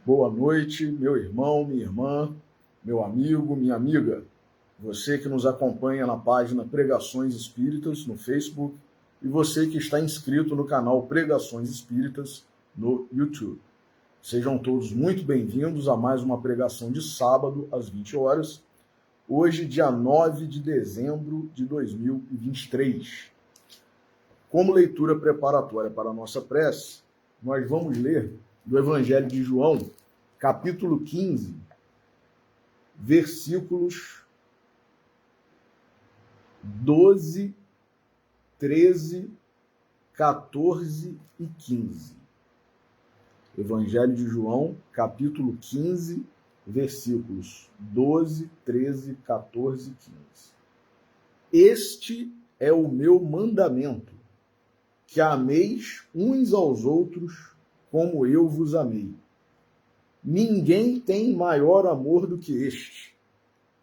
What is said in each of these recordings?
Boa noite, meu irmão, minha irmã, meu amigo, minha amiga. Você que nos acompanha na página Pregações Espíritas no Facebook e você que está inscrito no canal Pregações Espíritas no YouTube. Sejam todos muito bem-vindos a mais uma pregação de sábado às 20 horas. Hoje, dia 9 de dezembro de 2023. Como leitura preparatória para a nossa prece, nós vamos ler do Evangelho de João, capítulo 15, versículos 12, 13, 14 e 15. Evangelho de João, capítulo 15, versículos 12, 13, 14 e 15. Este é o meu mandamento, que ameis uns aos outros como eu vos amei. Ninguém tem maior amor do que este,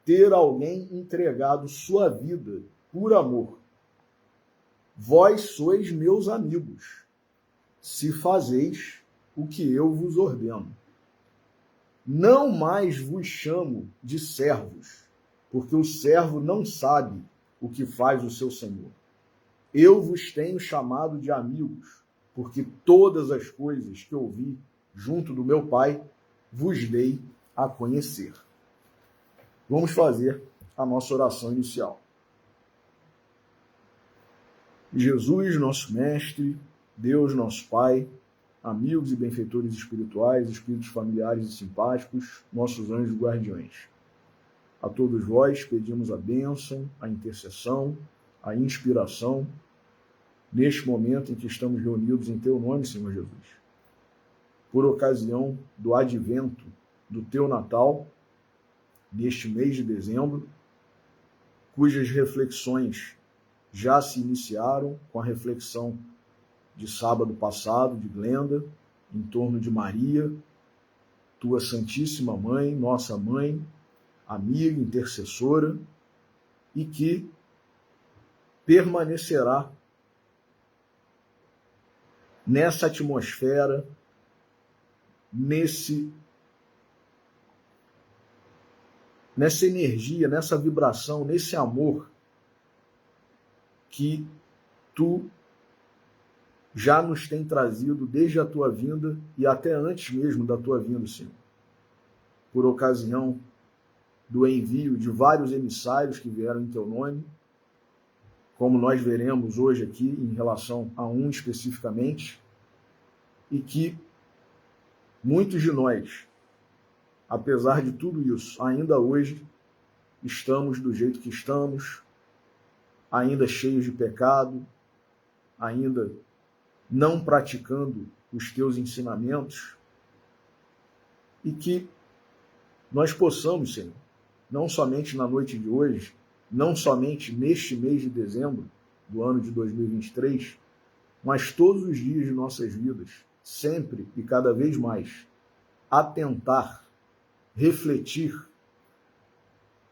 ter alguém entregado sua vida por amor. Vós sois meus amigos, se fazeis o que eu vos ordeno. Não mais vos chamo de servos, porque o servo não sabe o que faz o seu senhor. Eu vos tenho chamado de amigos, porque todas as coisas que ouvi junto do meu Pai vos dei a conhecer. Vamos fazer a nossa oração inicial. Jesus, nosso Mestre, Deus, nosso Pai, amigos e benfeitores espirituais, espíritos familiares e simpáticos, nossos anjos guardiões. A todos vós pedimos a bênção, a intercessão, a inspiração, neste momento em que estamos reunidos em Teu nome, Senhor Jesus. Por ocasião do advento do Teu Natal, neste mês de dezembro, cujas reflexões já se iniciaram com a reflexão de sábado passado, de Glenda, em torno de Maria, Tua Santíssima Mãe, nossa Mãe, amiga, intercessora, e que permanecerá nessa atmosfera, nessa energia, nessa vibração, nesse amor que Tu já nos tem trazido desde a Tua vinda e até antes mesmo da Tua vinda, Senhor. Por ocasião do envio de vários emissários que vieram em Teu nome, como nós veremos hoje aqui em relação a um especificamente, e que muitos de nós, apesar de tudo isso, ainda hoje estamos do jeito que estamos, ainda cheios de pecado, ainda não praticando os Teus ensinamentos, e que nós possamos, Senhor, não somente na noite de hoje, não somente neste mês de dezembro do ano de 2023, mas todos os dias de nossas vidas, sempre e cada vez mais, atentar, refletir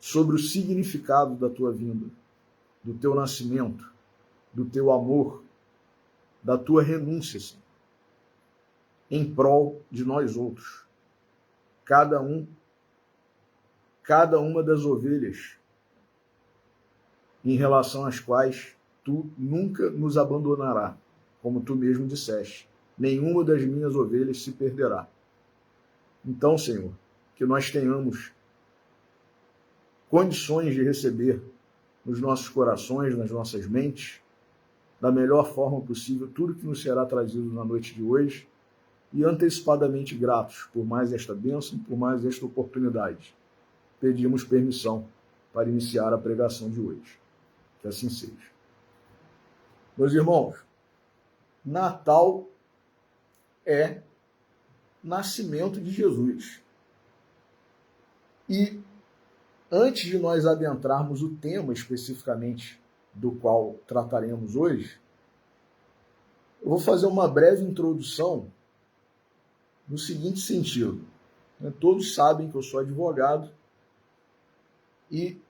sobre o significado da Tua vinda, do Teu nascimento, do Teu amor, da Tua renúncia, Senhor, em prol de nós outros. Cada uma das ovelhas em relação às quais Tu nunca nos abandonará, como Tu mesmo disseste. Nenhuma das minhas ovelhas se perderá. Então, Senhor, que nós tenhamos condições de receber nos nossos corações, nas nossas mentes, da melhor forma possível, tudo que nos será trazido na noite de hoje, e antecipadamente gratos por mais esta bênção, por mais esta oportunidade. Pedimos permissão para iniciar a pregação de hoje. Que assim seja. Meus irmãos, Natal é nascimento de Jesus. E antes de nós adentrarmos o tema especificamente do qual trataremos hoje, eu vou fazer uma breve introdução no seguinte sentido. Todos sabem que eu sou advogado e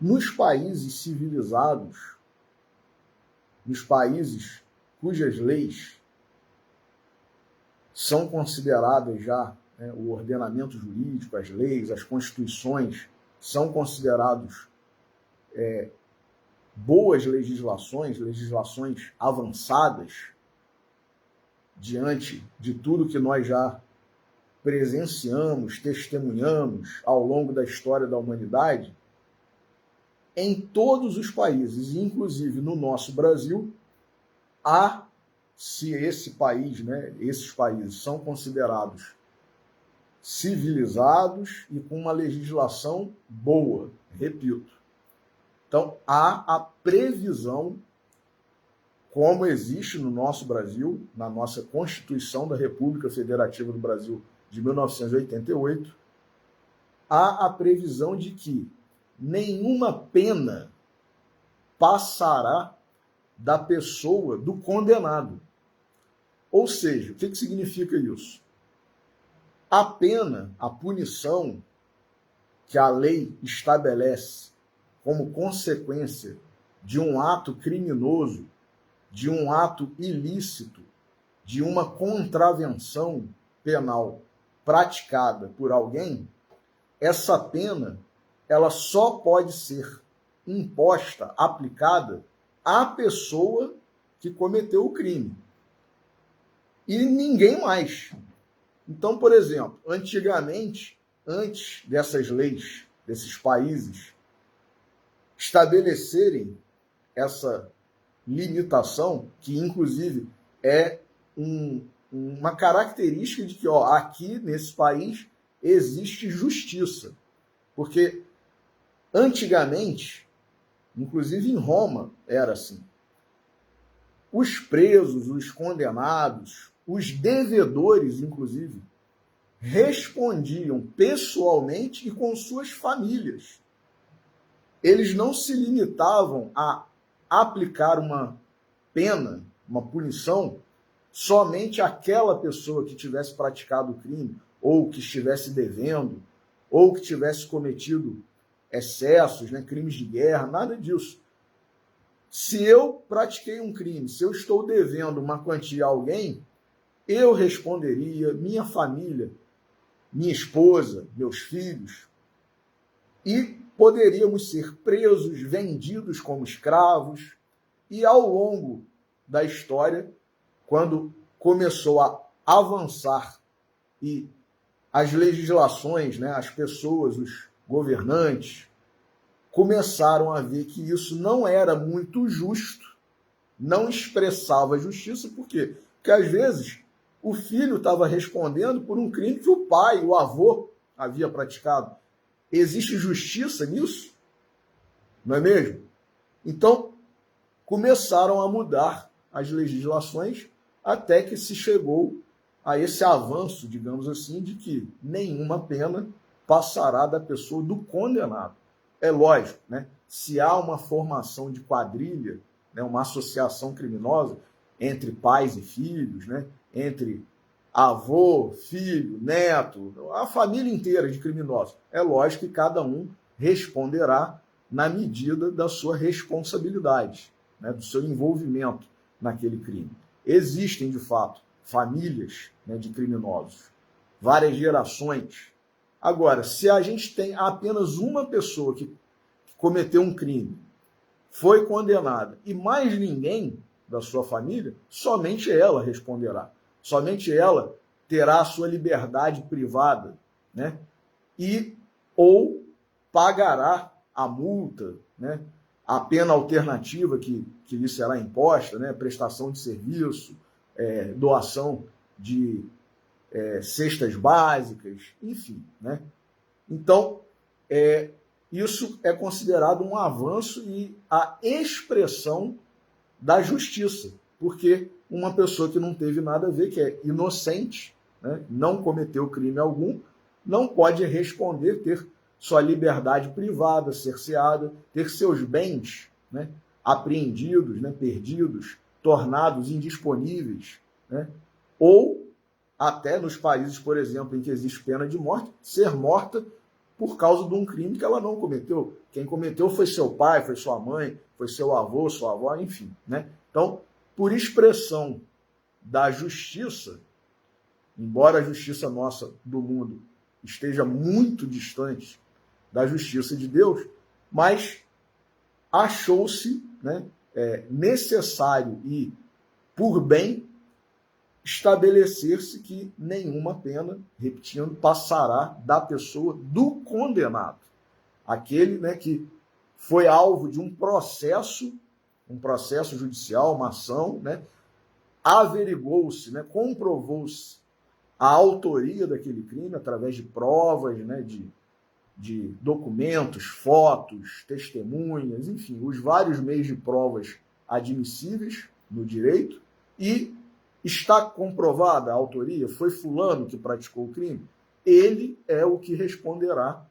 nos países civilizados, nos países cujas leis são consideradas já, né, o ordenamento jurídico, as leis, as constituições, são considerados boas legislações avançadas, diante de tudo que nós já presenciamos, testemunhamos ao longo da história da humanidade, em todos os países, inclusive no nosso Brasil, se esse país, né, esses países são considerados civilizados e com uma legislação boa, repito. Então, há a previsão, como existe no nosso Brasil, na nossa Constituição da República Federativa do Brasil de 1988, há a previsão de que nenhuma pena passará da pessoa do condenado. Ou seja, o que significa isso? A pena, a punição que a lei estabelece como consequência de um ato criminoso, de um ato ilícito, de uma contravenção penal praticada por alguém, essa pena ela só pode ser imposta, aplicada à pessoa que cometeu o crime. E ninguém mais. Então, por exemplo, antigamente, antes dessas leis, desses países estabelecerem essa limitação, que inclusive é uma característica de que aqui nesse país existe justiça. Porque antigamente, inclusive em Roma, era assim. Os presos, os condenados, os devedores, inclusive, respondiam pessoalmente e com suas famílias. Eles não se limitavam a aplicar uma pena, uma punição, somente àquela pessoa que tivesse praticado o crime, ou que estivesse devendo, ou que tivesse cometido excessos, né, crimes de guerra, nada disso. Se eu pratiquei um crime, se eu estou devendo uma quantia a alguém, eu responderia, minha família, minha esposa, meus filhos, e poderíamos ser presos, vendidos como escravos, e ao longo da história, quando começou a avançar e as legislações, né, as pessoas, os governantes, começaram a ver que isso não era muito justo, não expressava justiça, por quê? Porque às vezes o filho estava respondendo por um crime que o pai, o avô, havia praticado. Existe justiça nisso? Não é mesmo? Então, começaram a mudar as legislações até que se chegou a esse avanço, digamos assim, de que nenhuma pena passará da pessoa do condenado. É lógico, né? Se há uma formação de quadrilha, né, uma associação criminosa entre pais e filhos, né, entre avô, filho, neto, a família inteira de criminosos, é lógico que cada um responderá na medida da sua responsabilidade, né, do seu envolvimento naquele crime. Existem, de fato, famílias, né, de criminosos, várias gerações. Agora, se a gente tem apenas uma pessoa que cometeu um crime, foi condenada, e mais ninguém da sua família, somente ela responderá. Somente ela terá a sua liberdade privada, né? Ou pagará a multa, né? A pena alternativa que lhe será imposta, né? Prestação de serviço, doação de cestas básicas, enfim, né? Então, isso é considerado um avanço e a expressão da justiça, porque uma pessoa que não teve nada a ver, que é inocente, né, não cometeu crime algum, não pode responder, ter sua liberdade privada cerceada, ter seus bens, né, apreendidos, né, perdidos, tornados indisponíveis, né, ou até nos países, por exemplo, em que existe pena de morte, ser morta por causa de um crime que ela não cometeu. Quem cometeu foi seu pai, foi sua mãe, foi seu avô, sua avó, enfim, né? Então, por expressão da justiça, embora a justiça nossa do mundo esteja muito distante da justiça de Deus, mas achou-se, né, necessário e por bem estabelecer-se que nenhuma pena, repetindo, passará da pessoa do condenado. Aquele, né, que foi alvo de um processo judicial, uma ação, né, averigou-se, né, comprovou-se a autoria daquele crime através de provas, né, de documentos, fotos, testemunhas, enfim, os vários meios de provas admissíveis no direito, e está comprovada a autoria, foi fulano que praticou o crime, ele é o que responderá,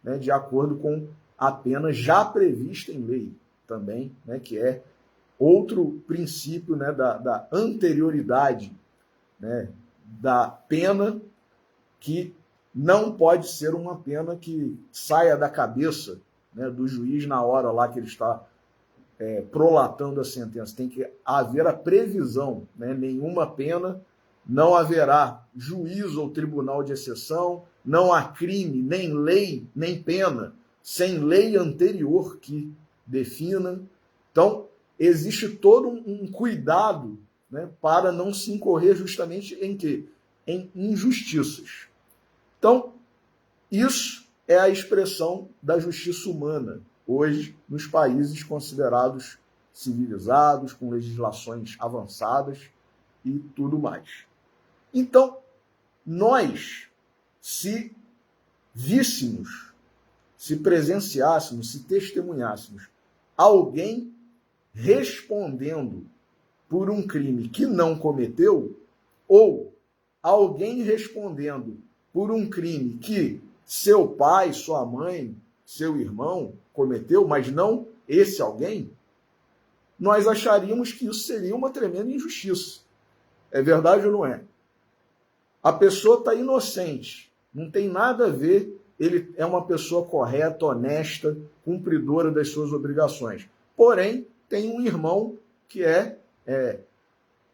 né, de acordo com a pena já prevista em lei também, né, que é outro princípio, né, da anterioridade, né, da pena, que não pode ser uma pena que saia da cabeça, né, do juiz na hora lá que ele está prolatando a sentença. Tem que haver a previsão, né? Nenhuma pena, não haverá juízo ou tribunal de exceção, não há crime, nem lei, nem pena, sem lei anterior que defina. Então, existe todo um cuidado, né, para não se incorrer justamente em quê? Em injustiças. Então, isso é a expressão da justiça humana, hoje, nos países considerados civilizados, com legislações avançadas e tudo mais. Então, nós, se víssemos, se presenciássemos, se testemunhássemos alguém respondendo por um crime que não cometeu, ou alguém respondendo por um crime que seu pai, sua mãe, seu irmão cometeu, mas não esse alguém, nós acharíamos que isso seria uma tremenda injustiça. É verdade ou não é? A pessoa está inocente, não tem nada a ver, ele é uma pessoa correta, honesta, cumpridora das suas obrigações. Porém, tem um irmão que é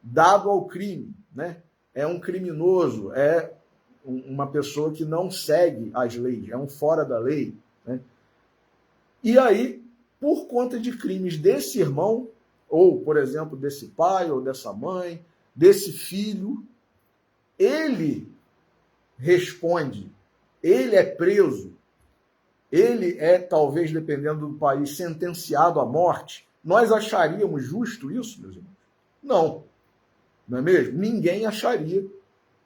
dado ao crime, né? É um criminoso, é uma pessoa que não segue as leis, é um fora da lei, né? E aí, por conta de crimes desse irmão, ou, por exemplo, desse pai ou dessa mãe, desse filho, ele responde, ele é preso, ele é, talvez, dependendo do país, sentenciado à morte. Nós acharíamos justo isso, meus irmãos? Não. Não é mesmo? Ninguém acharia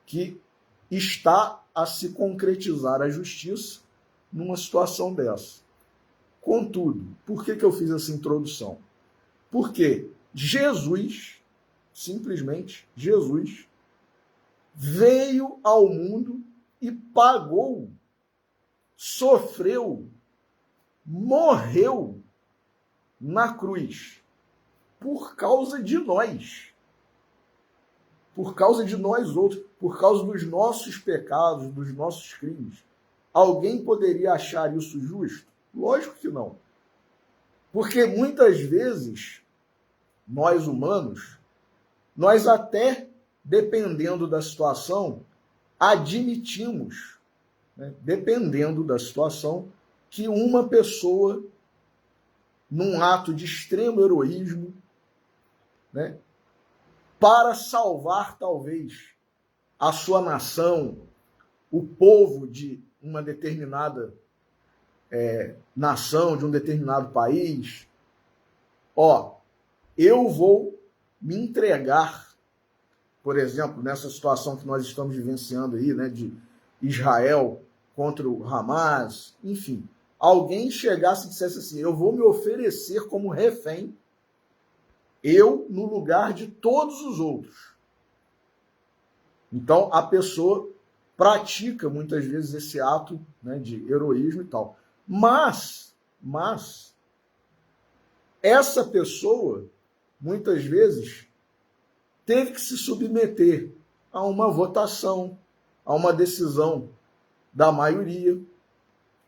que está a se concretizar a justiça numa situação dessa. Contudo, por que eu fiz essa introdução? Porque Jesus, simplesmente Jesus, veio ao mundo e pagou, sofreu, morreu na cruz por causa de nós. Por causa de nós outros, por causa dos nossos pecados, dos nossos crimes. Alguém poderia achar isso justo? Lógico que não. Porque muitas vezes, nós humanos, nós até, dependendo da situação, admitimos, né, dependendo da situação, que uma pessoa, num ato de extremo heroísmo, né, para salvar, talvez, a sua nação, o povo de uma determinada nação, de um determinado país, eu vou me entregar, por exemplo, nessa situação que nós estamos vivenciando aí, né, de Israel contra o Hamas, enfim, alguém chegasse e dissesse assim, eu vou me oferecer como refém, eu no lugar de todos os outros. Então, a pessoa pratica muitas vezes esse ato, né, de heroísmo e tal. Mas, essa pessoa, muitas vezes, teve que se submeter a uma votação, a uma decisão da maioria.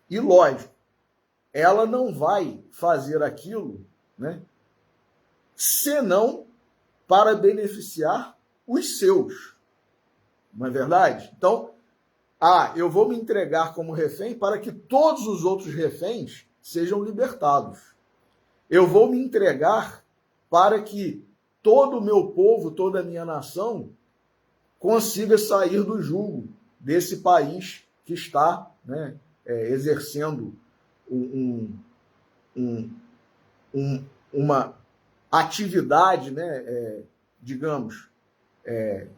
E, lógico, ela não vai fazer aquilo, né, senão para beneficiar os seus. Não é verdade? Então, eu vou me entregar como refém para que todos os outros reféns sejam libertados. Eu vou me entregar para que todo o meu povo, toda a minha nação, consiga sair do jugo desse país que está, né, exercendo uma atividade, né, digamos,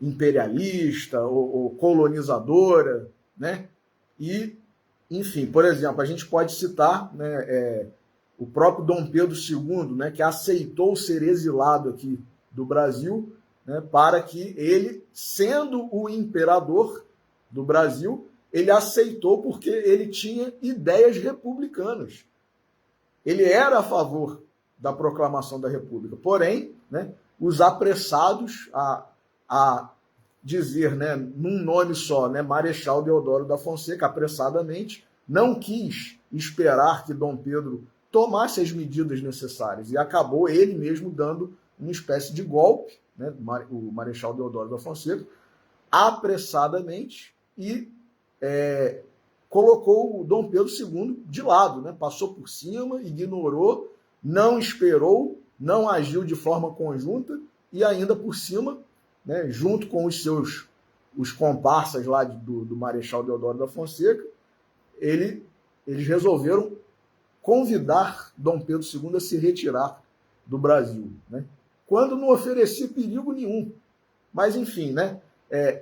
imperialista ou colonizadora, né? E, enfim, por exemplo, a gente pode citar, né, o próprio Dom Pedro II, né, que aceitou ser exilado aqui do Brasil, né, para que ele, sendo o imperador do Brasil, ele aceitou porque ele tinha ideias republicanas. Ele era a favor da proclamação da República. Porém, né, os apressados a dizer, né, num nome só, né, Marechal Deodoro da Fonseca, apressadamente, não quis esperar que Dom Pedro tomasse as medidas necessárias e acabou ele mesmo dando uma espécie de golpe, né, o Marechal Deodoro da Fonseca, apressadamente, e colocou o Dom Pedro II de lado, né, passou por cima, ignorou, não esperou, não agiu de forma conjunta e ainda por cima, né, junto com os comparsas lá do Marechal Deodoro da Fonseca, eles resolveram convidar Dom Pedro II a se retirar do Brasil, né, quando não oferecia perigo nenhum. Mas, enfim, né,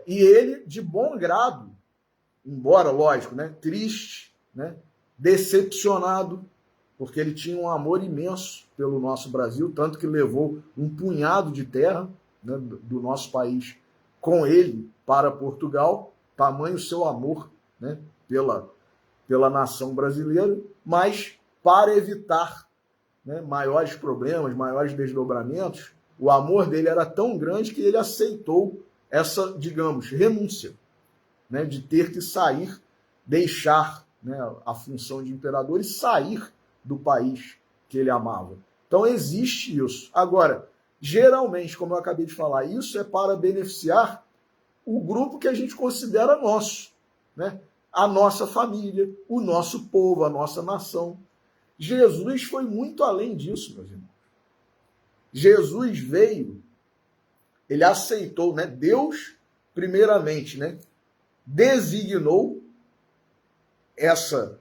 e ele, de bom grado, embora, lógico, né, triste, né, decepcionado, porque ele tinha um amor imenso pelo nosso Brasil, tanto que levou um punhado de terra, né, do nosso país com ele para Portugal, tamanho seu amor, né, pela nação brasileira, mas para evitar, né, maiores problemas, maiores desdobramentos, o amor dele era tão grande que ele aceitou essa, digamos, renúncia, né, de ter que sair, deixar, né, a função de imperador e sair do país que ele amava. Então existe isso. Agora, geralmente, como eu acabei de falar, isso é para beneficiar o grupo que a gente considera nosso, né? A nossa família, o nosso povo, a nossa nação. Jesus foi muito além disso, meus irmãos. Jesus veio, ele aceitou, né? Deus, primeiramente, né, designou essa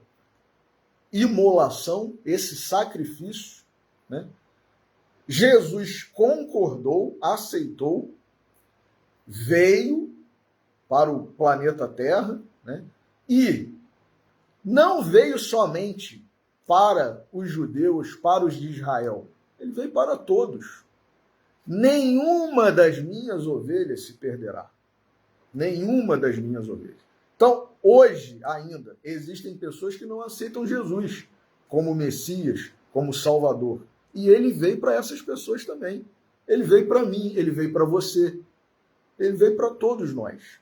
imolação, esse sacrifício, né? Jesus concordou, aceitou, veio para o planeta Terra, né? E não veio somente para os judeus, para os de Israel, ele veio para todos. Nenhuma das minhas ovelhas se perderá. Nenhuma das minhas ovelhas. Então, hoje ainda, existem pessoas que não aceitam Jesus como Messias, como Salvador. E ele veio para essas pessoas também. Ele veio para mim, ele veio para você. Ele veio para todos nós.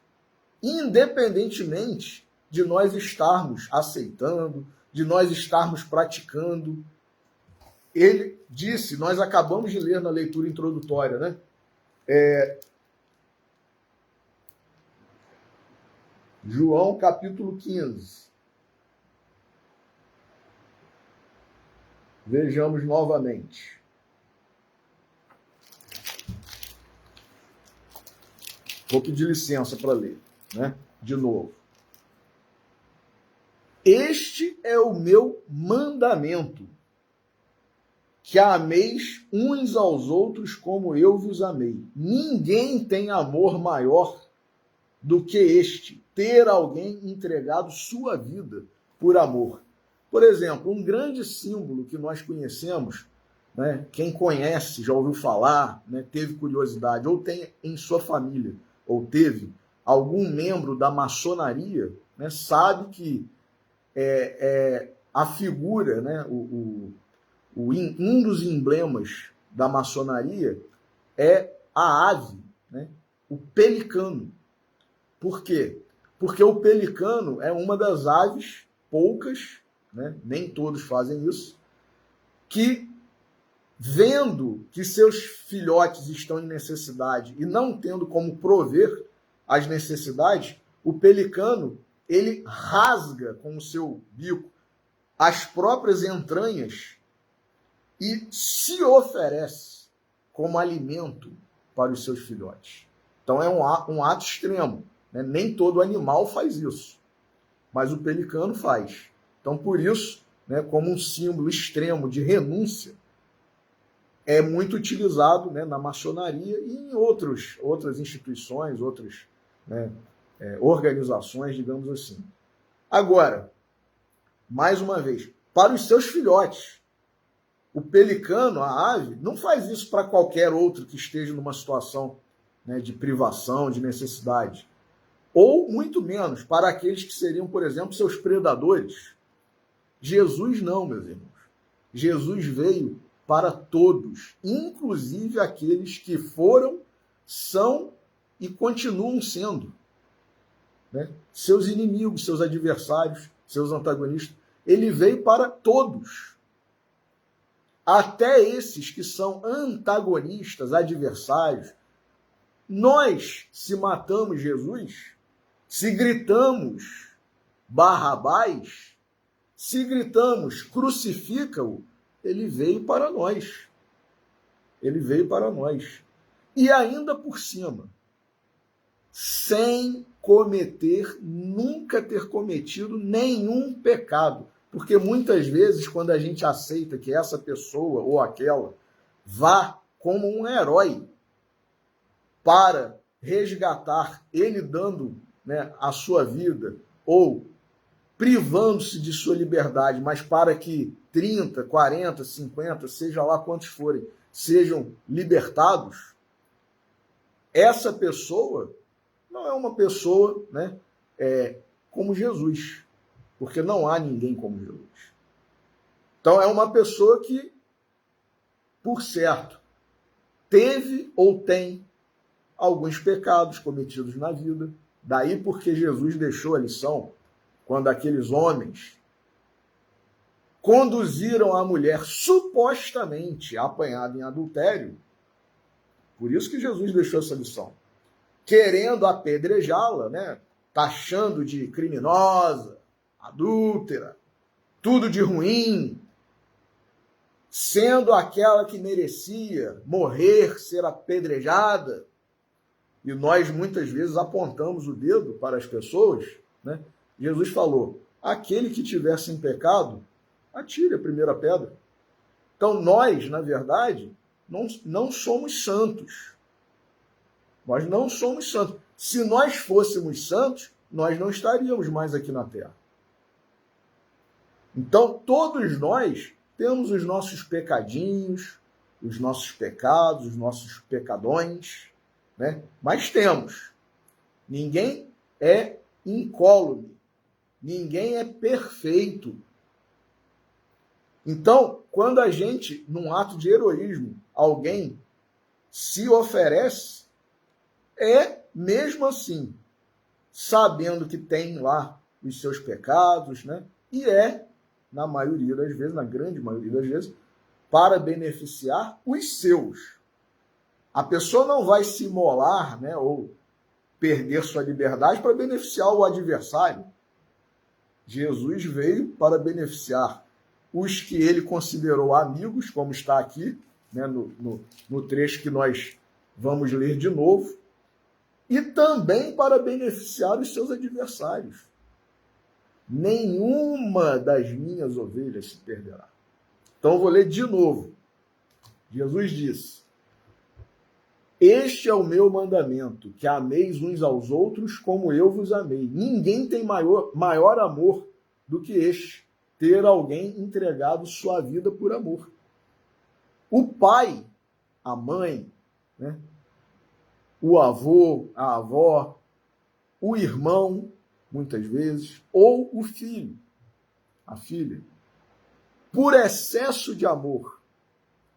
Independentemente de nós estarmos aceitando, de nós estarmos praticando. Ele disse, nós acabamos de ler na leitura introdutória, né? João capítulo 15. Vejamos novamente. Vou pedir licença para ler, né? De novo. Este é o meu mandamento, que ameis uns aos outros como eu vos amei. Ninguém tem amor maior do que este, ter alguém entregado sua vida por amor. Por exemplo, um grande símbolo que nós conhecemos, né, quem conhece, já ouviu falar, né, teve curiosidade, ou tem em sua família, ou teve algum membro da maçonaria, né, sabe que a figura, né, um dos emblemas da maçonaria é a ave, né, o pelicano. Por quê? Porque o pelicano é uma das aves, poucas, né, nem todos fazem isso, que, vendo que seus filhotes estão em necessidade e não tendo como prover as necessidades, o pelicano, ele rasga com o seu bico as próprias entranhas e se oferece como alimento para os seus filhotes. Então é um ato extremo, né? Nem todo animal faz isso, mas o pelicano faz. Então, por isso, né, como um símbolo extremo de renúncia, é muito utilizado, né, na maçonaria e em outras instituições, outras, né, organizações, digamos assim. Agora, mais uma vez, para os seus filhotes, o pelicano, a ave, não faz isso para qualquer outro que esteja numa situação, né, de privação, de necessidade. Ou, muito menos, para aqueles que seriam, por exemplo, seus predadores. Jesus não, meus irmãos. Jesus veio para todos, inclusive aqueles que foram, são e continuam sendo, né, seus inimigos, seus adversários, seus antagonistas. Ele veio para todos. Até esses que são antagonistas, adversários. Nós, se matamos Jesus, se gritamos Barrabás, se gritamos crucifica-o, ele veio para nós. Ele veio para nós. E ainda por cima, sem nunca ter cometido nenhum pecado. Porque muitas vezes, quando a gente aceita que essa pessoa ou aquela vá como um herói para resgatar, ele dando, né, a sua vida, ou privando-se de sua liberdade, mas para que 30, 40, 50, seja lá quantos forem, sejam libertados, essa pessoa não é uma pessoa, né, como Jesus, porque não há ninguém como Jesus. Então é uma pessoa que, por certo, teve ou tem alguns pecados cometidos na vida. Daí porque Jesus deixou a lição quando aqueles homens conduziram a mulher supostamente apanhada em adultério. Por isso que Jesus deixou essa lição. Querendo apedrejá-la, né? Taxando de criminosa, adúltera, tudo de ruim, sendo aquela que merecia morrer, ser apedrejada. E nós muitas vezes apontamos o dedo para as pessoas, né? Jesus falou, aquele que tiver sem pecado, atire a primeira pedra. Então nós, na verdade, não somos santos. Nós não somos santos. Se nós fôssemos santos, nós não estaríamos mais aqui na Terra. Então, todos nós temos os nossos pecadinhos, os nossos pecados, os nossos pecadões, né? Mas temos. Ninguém é incólume. Ninguém é perfeito. Então, quando a gente, num ato de heroísmo, alguém se oferece, é mesmo assim, sabendo que tem lá os seus pecados, né? E na maioria das vezes, na grande maioria das vezes, para beneficiar os seus. A pessoa não vai se imolar, né, ou perder sua liberdade para beneficiar o adversário. Jesus veio para beneficiar os que ele considerou amigos, como está aqui, né, no trecho que nós vamos ler de novo, e também para beneficiar os seus adversários. Nenhuma das minhas ovelhas se perderá. Então eu vou ler de novo. Jesus disse, este é o meu mandamento, que ameis uns aos outros como eu vos amei. Ninguém tem maior amor do que este, ter alguém entregado sua vida por amor. O pai, a mãe, né, o avô, a avó, o irmão, muitas vezes, ou o filho, a filha, por excesso de amor,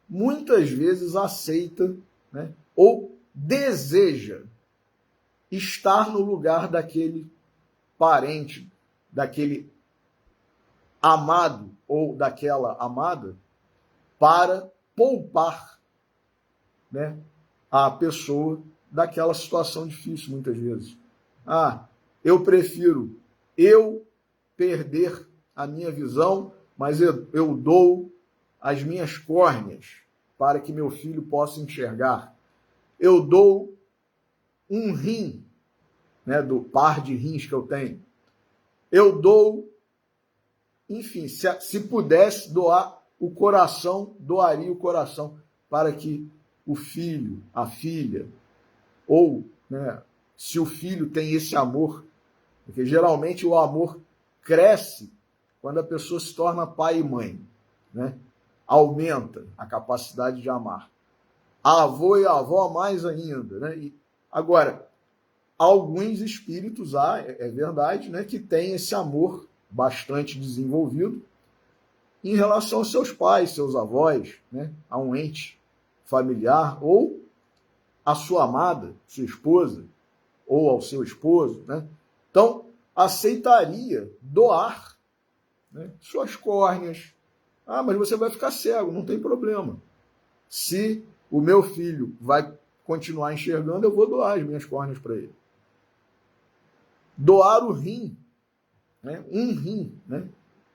muitas vezes aceita, né, ou deseja estar no lugar daquele parente, daquele amado ou daquela amada, para poupar, né, a pessoa daquela situação difícil, muitas vezes. Eu prefiro perder a minha visão, mas eu dou as minhas córneas para que meu filho possa enxergar. Eu dou um rim, né, do par de rins que eu tenho. Eu dou, enfim, se pudesse doar o coração, doaria o coração para que o filho, a filha, ou, né, se o filho tem esse amor, porque geralmente o amor cresce quando a pessoa se torna pai e mãe, né? Aumenta a capacidade de amar. Avô e avó mais ainda, né? Agora, alguns espíritos é verdade, né, que têm esse amor bastante desenvolvido em relação aos seus pais, seus avós, né, a um ente familiar, ou a sua amada, sua esposa, ou ao seu esposo, né? Então, aceitaria doar, né, suas córneas. Mas você vai ficar cego, não tem problema. Se o meu filho vai continuar enxergando, eu vou doar as minhas córneas para ele. Doar o rim, né, um rim, né,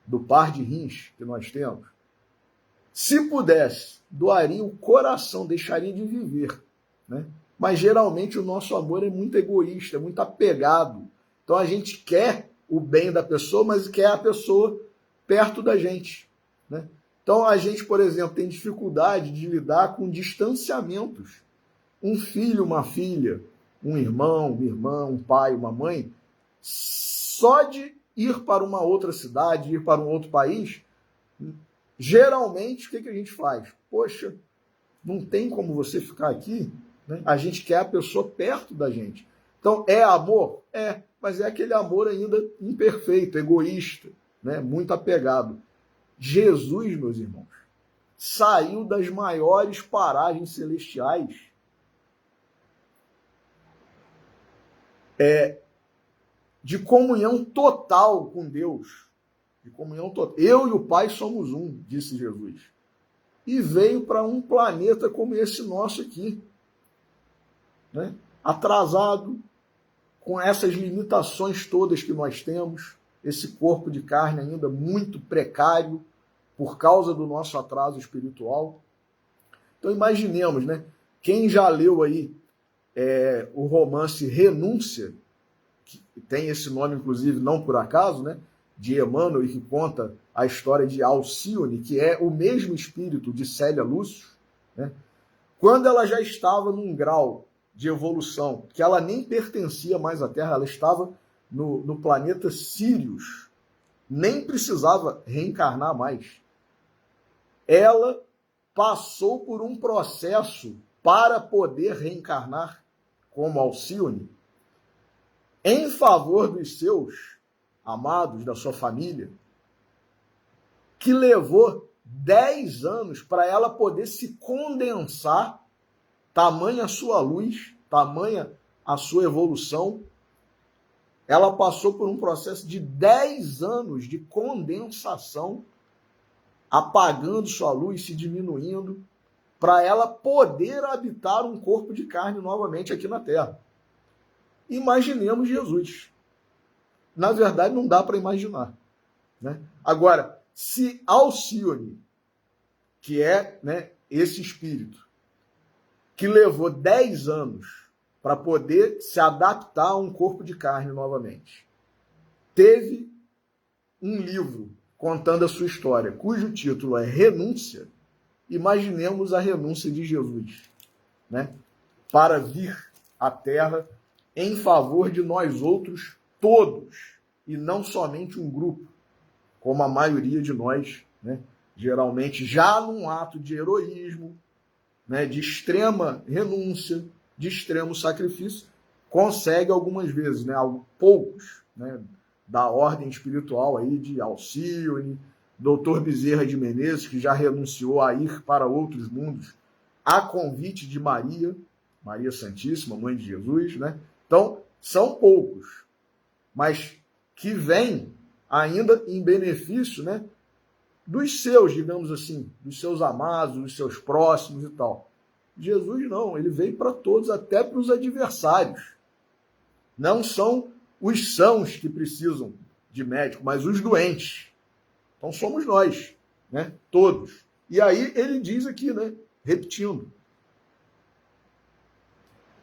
do par de rins que nós temos. Se pudesse, doaria o coração, deixaria de viver, né? Mas geralmente o nosso amor é muito egoísta, é muito apegado. Então a gente quer o bem da pessoa, mas quer a pessoa perto da gente, né? Então a gente, por exemplo, tem dificuldade de lidar com distanciamentos. Um filho, uma filha, um irmão, uma irmã, um pai, uma mãe, só de ir para uma outra cidade, ir para um outro país, geralmente o que a gente faz? Poxa, não tem como você ficar aqui, né? A gente quer a pessoa perto da gente. Então, é amor? É, mas é aquele amor ainda imperfeito, egoísta, né? Muito apegado. Jesus, meus irmãos, saiu das maiores paragens celestiais de comunhão total com Deus. De comunhão total. Eu e o Pai somos um, disse Jesus. E veio para um planeta como esse nosso aqui, né? Atrasado, com essas limitações todas que nós temos, esse corpo de carne ainda muito precário por causa do nosso atraso espiritual. Então imaginemos, né? Quem já leu aí o romance Renúncia, que tem esse nome, inclusive, não por acaso, né, de Emmanuel, e que conta a história de Alcione, que é o mesmo espírito de Célia Lúcio, né, quando ela já estava num grau de evolução, que ela nem pertencia mais à Terra, ela estava no planeta Sirius, nem precisava reencarnar mais. Ela passou por um processo para poder reencarnar como Alcione, em favor dos seus amados, da sua família, que levou 10 anos para ela poder se condensar, tamanha a sua luz, tamanha a sua evolução. Ela passou por um processo de 10 anos de condensação, apagando sua luz, se diminuindo, para ela poder habitar um corpo de carne novamente aqui na Terra. Imaginemos Jesus. Na verdade, não dá para imaginar, né? Agora, se Alcione, que é, né, esse espírito, que levou 10 anos para poder se adaptar a um corpo de carne novamente, teve um livro contando a sua história, cujo título é Renúncia, imaginemos a renúncia de Jesus, né, para vir à Terra em favor de nós outros todos, e não somente um grupo, como a maioria de nós, né, geralmente já num ato de heroísmo, né, de extrema renúncia, de extremo sacrifício, consegue algumas vezes, né, poucos, né, da ordem espiritual aí de Alcione, Dr. Bezerra de Menezes, que já renunciou a ir para outros mundos a convite de Maria Santíssima, Mãe de Jesus, né? Então, são poucos, mas que vêm ainda em benefício, né, dos seus, digamos assim, dos seus amados, dos seus próximos e tal. Jesus não, ele veio para todos, até para os adversários. Não são os sãos que precisam de médico, mas os doentes. Então somos nós, né? Todos. E aí ele diz aqui, né? Repetindo: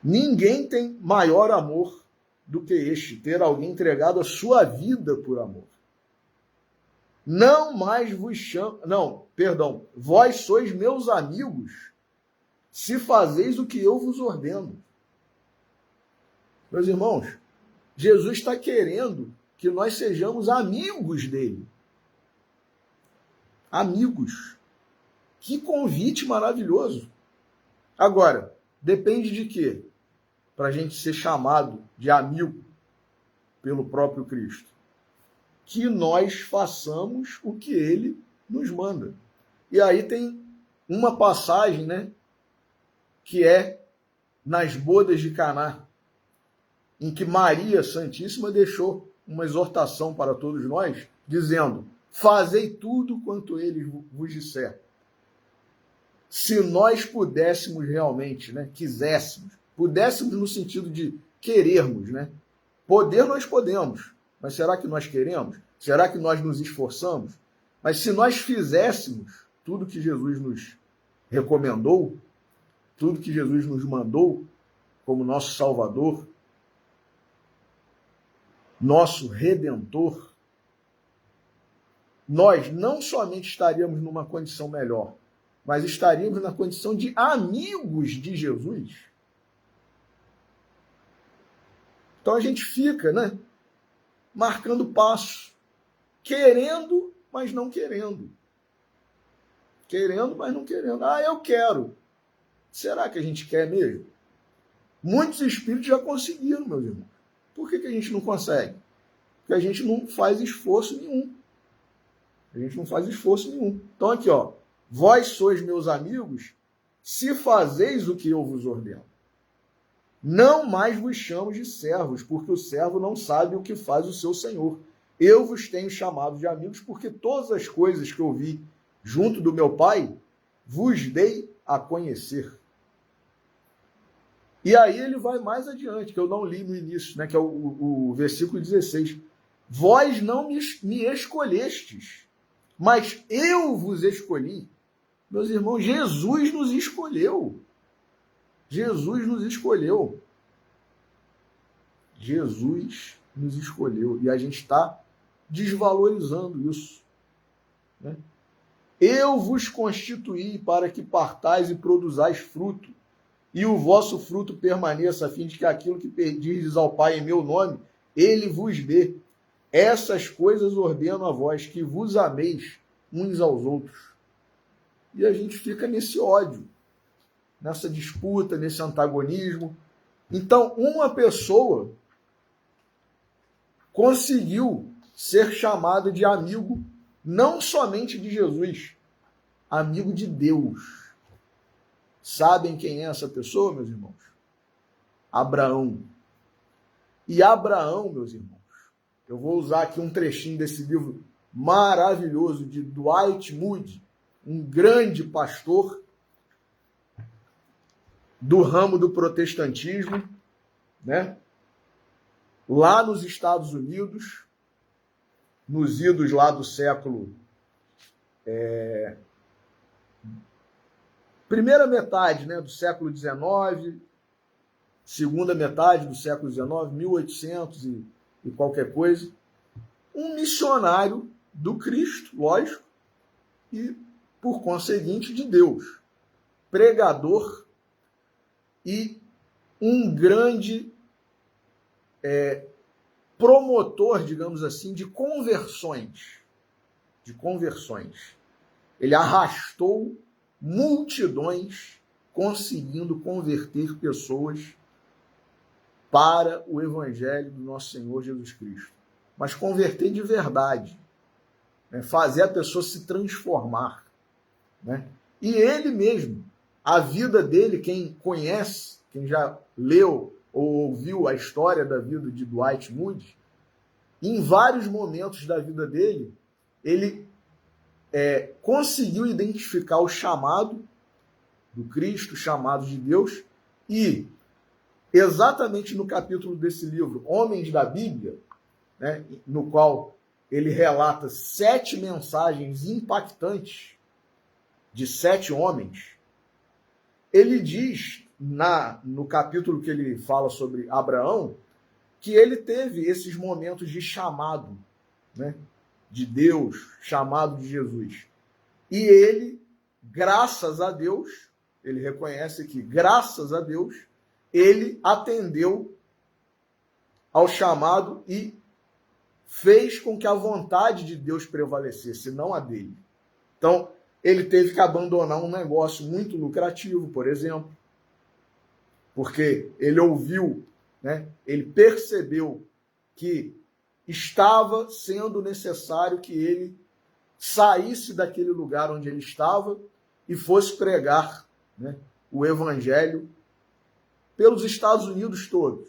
ninguém tem maior amor do que este, ter alguém entregado a sua vida por amor. Não mais vos chamo... Não, perdão. Vós sois meus amigos, se fazeis o que eu vos ordeno. Meus irmãos, Jesus está querendo que nós sejamos amigos dele. Amigos. Que convite maravilhoso. Agora, depende de quê? Para a gente ser chamado de amigo pelo próprio Cristo. Que nós façamos o que ele nos manda. E aí tem uma passagem, né, que é nas bodas de Caná, em que Maria Santíssima deixou uma exortação para todos nós, dizendo: fazei tudo quanto ele vos disser. Se nós pudéssemos realmente, né, quiséssemos, pudéssemos no sentido de querermos, né? Poder nós podemos, mas será que nós queremos? Será que nós nos esforçamos? Mas se nós fizéssemos tudo que Jesus nos recomendou, tudo que Jesus nos mandou como nosso Salvador, nosso Redentor, nós não somente estaríamos numa condição melhor, mas estaríamos na condição de amigos de Jesus. Então a gente fica, né, marcando passo, querendo, mas não querendo. Querendo, mas não querendo. Ah, eu quero. Será que a gente quer mesmo? Muitos espíritos já conseguiram, meus irmãos. Por que a gente não consegue? Porque a gente não faz esforço nenhum. A gente não faz esforço nenhum. Então aqui, ó. Vós sois meus amigos, se fazeis o que eu vos ordeno. Não mais vos chamo de servos, porque o servo não sabe o que faz o seu senhor. Eu vos tenho chamado de amigos, porque todas as coisas que eu vi junto do meu Pai, vos dei a conhecer. E aí ele vai mais adiante, que eu não li no início, né, que é o versículo 16. Vós não me escolhestes, mas eu vos escolhi. Meus irmãos, Jesus nos escolheu. Jesus nos escolheu. Jesus nos escolheu. E a gente está desvalorizando isso, né? Eu vos constituí para que partais e produzais fruto, e o vosso fruto permaneça, a fim de que aquilo que pedirdes ao Pai em meu nome, ele vos dê. Essas coisas ordeno a vós, que vos ameis uns aos outros. E a gente fica nesse ódio, nessa disputa, nesse antagonismo. Então, uma pessoa conseguiu ser chamada de amigo, não somente de Jesus, amigo de Deus. Sabem quem é essa pessoa, meus irmãos? Abraão. E Abraão, meus irmãos, eu vou usar aqui um trechinho desse livro maravilhoso de Dwight Moody, um grande pastor do ramo do protestantismo, né? Lá nos Estados Unidos, nos idos lá do século... primeira metade, né, do século XIX, segunda metade do século XIX, 1800 e qualquer coisa, um missionário do Cristo, lógico, e, por conseguinte, de Deus, pregador e um grande promotor, digamos assim, de conversões. Ele arrastou multidões conseguindo converter pessoas para o Evangelho do nosso Senhor Jesus Cristo. Mas converter de verdade, né? Fazer a pessoa se transformar, né? E ele mesmo, a vida dele, quem conhece, quem já leu ou ouviu a história da vida de Dwight Moody, em vários momentos da vida dele, ele conseguiu identificar o chamado do Cristo, chamados de Deus, e exatamente no capítulo desse livro, Homens da Bíblia, né, no qual ele relata 7 mensagens impactantes de 7 homens, ele diz, no capítulo que ele fala sobre Abraão, que ele teve esses momentos de chamado, né, de Deus, chamado de Jesus. E ele, graças a Deus, ele reconhece que, graças a Deus, ele atendeu ao chamado e fez com que a vontade de Deus prevalecesse, não a dele. Então, ele teve que abandonar um negócio muito lucrativo, por exemplo, porque ele ouviu, né, ele percebeu que estava sendo necessário que ele saísse daquele lugar onde ele estava e fosse pregar, né, o evangelho pelos Estados Unidos todos.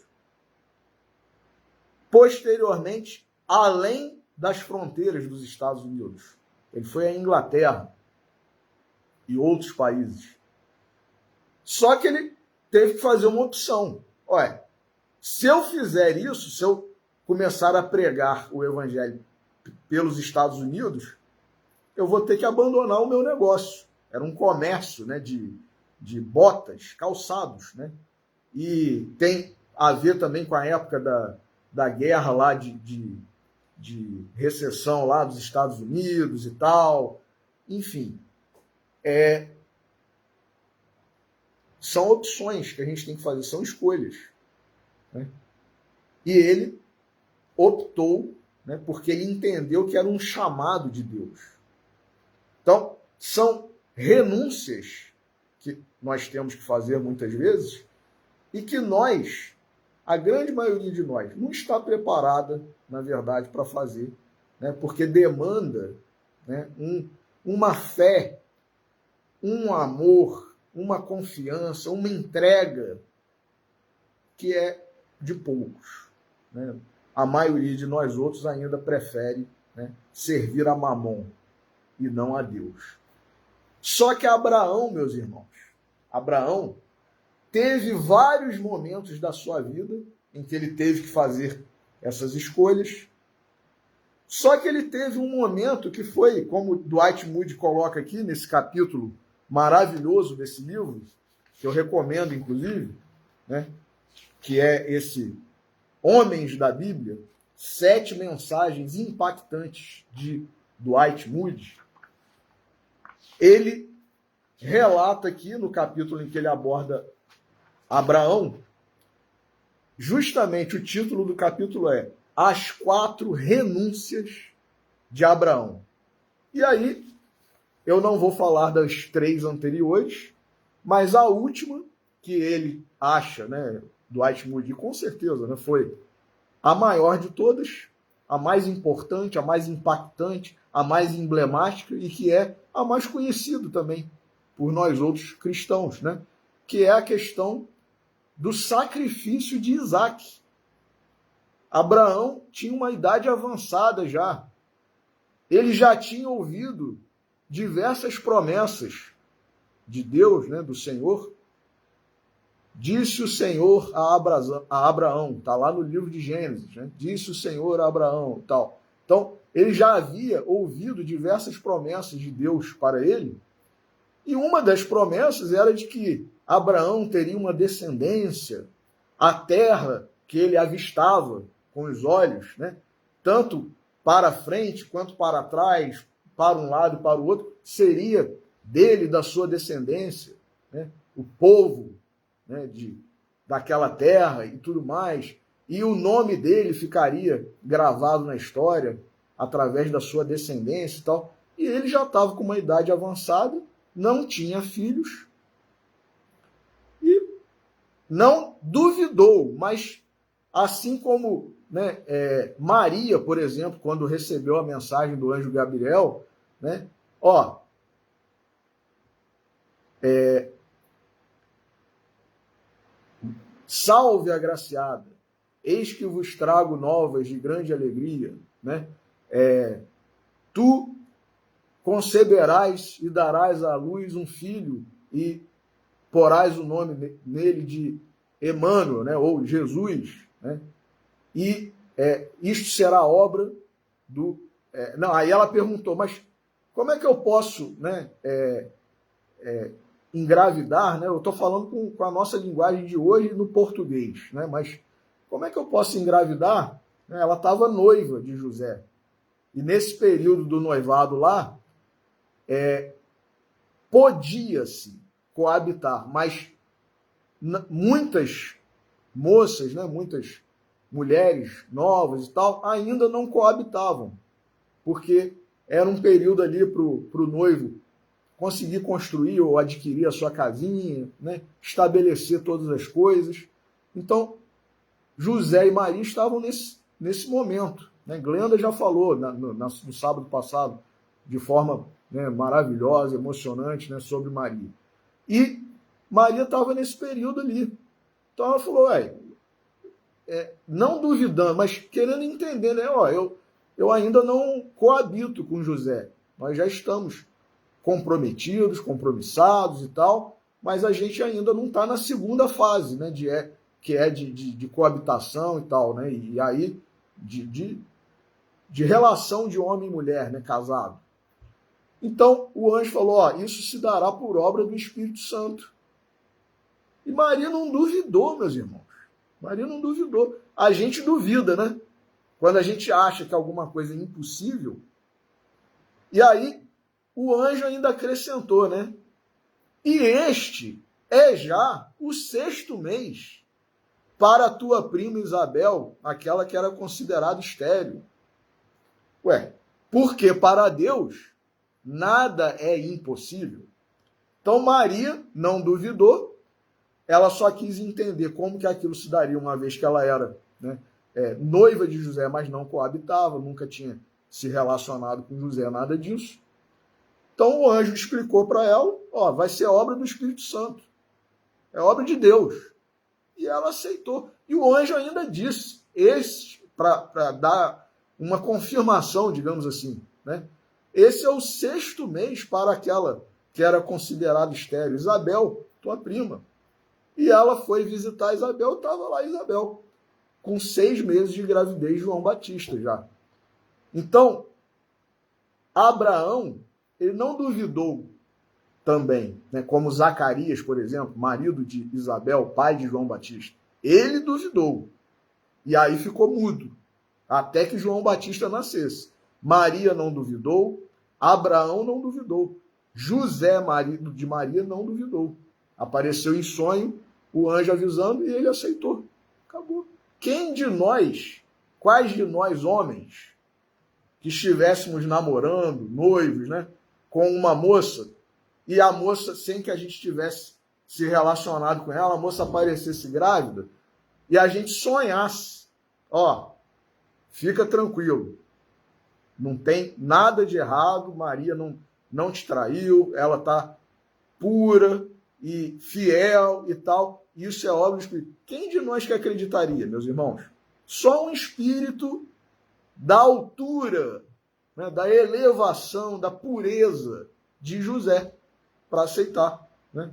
Posteriormente, além das fronteiras dos Estados Unidos. Ele foi à Inglaterra e outros países. Só que ele teve que fazer uma opção. Olha, se eu fizer isso, se eu começar a pregar o evangelho pelos Estados Unidos, eu vou ter que abandonar o meu negócio. Era um comércio, né, de botas, calçados, né? E tem a ver também com a época da guerra lá de recessão lá dos Estados Unidos e tal. Enfim, são opções que a gente tem que fazer, são escolhas, né? E ele optou, né, porque ele entendeu que era um chamado de Deus. Então, são renúncias que nós temos que fazer muitas vezes e que nós, a grande maioria de nós, não está preparada, na verdade, para fazer, né? Porque demanda, né, uma fé, um amor, uma confiança, uma entrega que é de poucos, né? A maioria de nós outros ainda prefere, né, servir a Mamon e não a Deus. Só que Abraão, meus irmãos, Abraão teve vários momentos da sua vida em que ele teve que fazer essas escolhas. Só que ele teve um momento que foi, como Dwight Moody coloca aqui nesse capítulo maravilhoso desse livro, que eu recomendo, inclusive, né, que é esse Homens da Bíblia, 7 mensagens impactantes de Dwight Moody. Ele relata aqui no capítulo em que ele aborda Abraão, justamente o título do capítulo é As 4 Renúncias de Abraão. E aí, eu não vou falar das 3 anteriores, mas a última, que ele acha, né, Dwight Moody, com certeza, né, foi a maior de todas, a mais importante, a mais impactante, a mais emblemática e que é a mais conhecida também por nós outros cristãos, né, que é a questão do sacrifício de Isaac. Abraão tinha uma idade avançada já. Ele já tinha ouvido diversas promessas de Deus, né, do Senhor. Disse o Senhor a Abraão, está lá no livro de Gênesis, né? Disse o Senhor a Abraão, tal. Então, ele já havia ouvido diversas promessas de Deus para ele, e uma das promessas era de que Abraão teria uma descendência, a terra que ele avistava com os olhos, né, tanto para frente quanto para trás, para um lado e para o outro, seria dele, da sua descendência, né, o povo, né, daquela terra e tudo mais, e o nome dele ficaria gravado na história através da sua descendência e tal. E ele já estava com uma idade avançada, não tinha filhos, e não duvidou, mas assim como, né, Maria, por exemplo, quando recebeu a mensagem do anjo Gabriel, né, salve agraciada, eis que vos trago novas de grande alegria, né? Tu conceberás e darás à luz um filho, e porás o nome nele de Emmanuel, né, ou Jesus, né, e isto será obra do... não, aí ela perguntou, mas como é que eu posso, né, engravidar, né? Eu estou falando com a nossa linguagem de hoje no português, né? Mas como é que eu posso engravidar? Ela estava noiva de José. E nesse período do noivado lá, podia-se coabitar, mas muitas moças, né, muitas mulheres novas e tal, ainda não coabitavam, porque era um período ali para o noivo conseguir construir ou adquirir a sua casinha, né, estabelecer todas as coisas. Então, José e Maria estavam nesse momento. Né? Glenda já falou no sábado passado, de forma, né, maravilhosa, emocionante, né, sobre Maria. E Maria estava nesse período ali. Então ela falou, não duvidando, mas querendo entender, né? Eu ainda não coabito com José. Nós já estamos comprometidos, compromissados e tal, mas a gente ainda não está na segunda fase, né? Que é de coabitação e tal, né? E aí de relação de homem e mulher, né? Casado. Então o anjo falou, isso se dará por obra do Espírito Santo. E Maria não duvidou, meus irmãos. Maria não duvidou. A gente duvida, né? Quando a gente acha que alguma coisa é impossível. E aí, o anjo ainda acrescentou, né? E este é já o 6º mês para a tua prima Isabel, aquela que era considerada estéril. Porque para Deus nada é impossível. Então Maria não duvidou, ela só quis entender como que aquilo se daria, uma vez que ela era, né, noiva de José, mas não coabitava, nunca tinha se relacionado com José, nada disso. Então o anjo explicou para ela, vai ser obra do Espírito Santo, é obra de Deus. E ela aceitou. E o anjo ainda disse, para dar uma confirmação, digamos assim, né? Esse é o 6º mês para aquela que era considerada estéril, Isabel, tua prima. E ela foi visitar Isabel, estava lá Isabel, com 6 meses de gravidez, João Batista já. Então, Abraão, ele não duvidou também, né, como Zacarias, por exemplo, marido de Isabel, pai de João Batista. Ele duvidou. E aí ficou mudo, até que João Batista nascesse. Maria não duvidou, Abraão não duvidou. José, marido de Maria, não duvidou. Apareceu em sonho, o anjo avisando, e ele aceitou. Acabou. Quais de nós homens, que estivéssemos namorando, noivos, né, com uma moça, e a moça, sem que a gente tivesse se relacionado com ela, a moça aparecesse grávida, e a gente sonhasse, fica tranquilo, não tem nada de errado, Maria não te traiu, ela está pura e fiel e tal, isso é obra do Espírito. Quem de nós que acreditaria, meus irmãos? Só um espírito da altura, né, da elevação, da pureza de José para aceitar, né?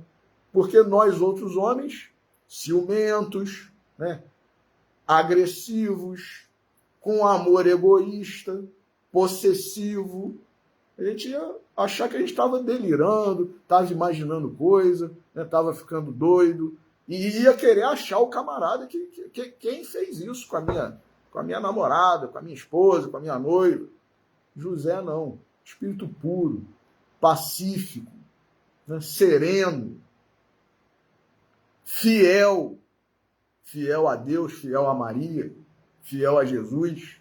Porque nós outros homens, ciumentos, né, agressivos, com amor egoísta, possessivo, a gente ia achar que a gente estava delirando, estava imaginando coisa, estava, né, ficando doido, e ia querer achar o camarada quem fez isso com a minha namorada, com a minha esposa, com a minha noiva. José não, espírito puro, pacífico, né, sereno, fiel a Deus, fiel a Maria, fiel a Jesus,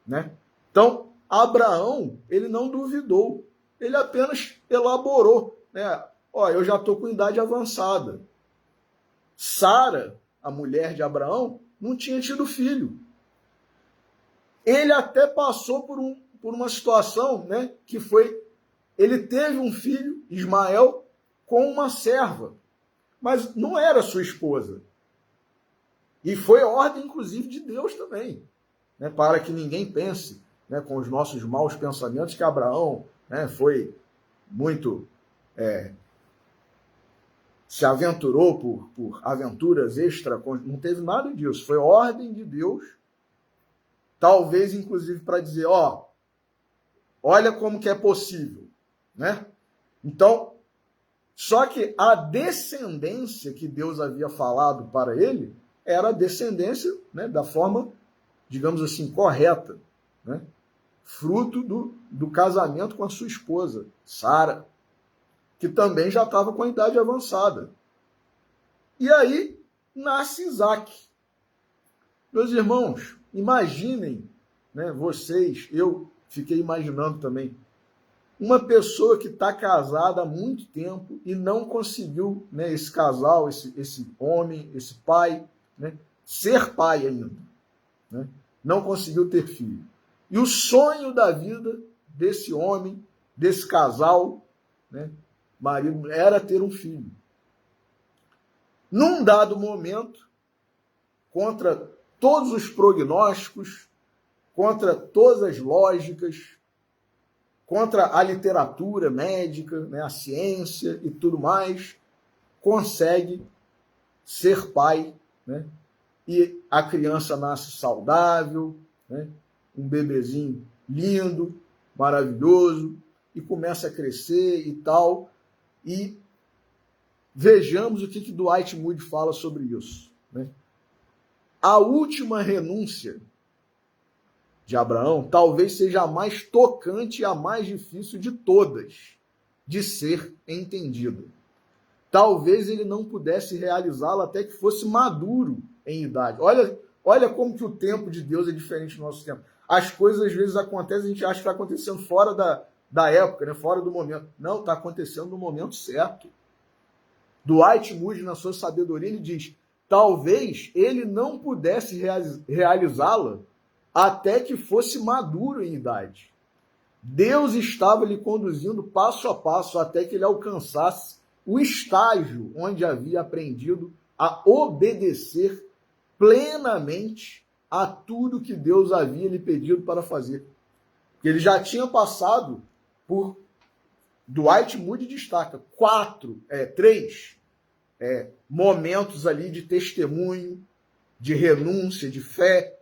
né? Então, Abraão, ele não duvidou, ele apenas elaborou, né? Eu já estou com idade avançada. Sara, a mulher de Abraão, não tinha tido filho. Ele até passou por uma situação, né, que foi, ele teve um filho, Ismael, com uma serva, mas não era sua esposa. E foi ordem, inclusive, de Deus também, né, para que ninguém pense, né, com os nossos maus pensamentos, que Abraão, né, foi muito se aventurou por aventuras extra, não teve nada disso. Foi ordem de Deus, talvez inclusive para dizer, olha como que é possível, né? Então, só que a descendência que Deus havia falado para ele era a descendência, né, da forma, digamos assim, correta, né? Fruto do casamento com a sua esposa, Sara, que também já estava com a idade avançada. E aí nasce Isaac. Meus irmãos, imaginem, né, vocês, eu fiquei imaginando também, uma pessoa que está casada há muito tempo e não conseguiu, né, esse casal, esse homem, esse pai, né, ser pai ainda. Né, não conseguiu ter filho. E o sonho da vida desse homem, desse casal, né, marido, era ter um filho. Num dado momento, contra todos os prognósticos, contra todas as lógicas, contra a literatura médica, né, a ciência e tudo mais, consegue ser pai, né, e a criança nasce saudável, né, um bebezinho lindo, maravilhoso, e começa a crescer e tal. E vejamos o que Dwight Moody fala sobre isso. Né? A última renúncia de Abraão talvez seja a mais tocante e a mais difícil de todas de ser entendida. Talvez ele não pudesse realizá-la até que fosse maduro em idade. Olha como que o tempo de Deus é diferente do nosso tempo. As coisas às vezes acontecem, a gente acha que está acontecendo fora da época, né? Fora do momento. Não, está acontecendo no momento certo. Dwight Moody, na sua sabedoria, ele diz, talvez ele não pudesse realizá-la até que fosse maduro em idade. Deus estava lhe conduzindo passo a passo até que ele alcançasse o estágio onde havia aprendido a obedecer plenamente a tudo que Deus havia lhe pedido para fazer. Ele já tinha passado por, Dwight Moody destaca, três momentos ali de testemunho, de renúncia, de fé.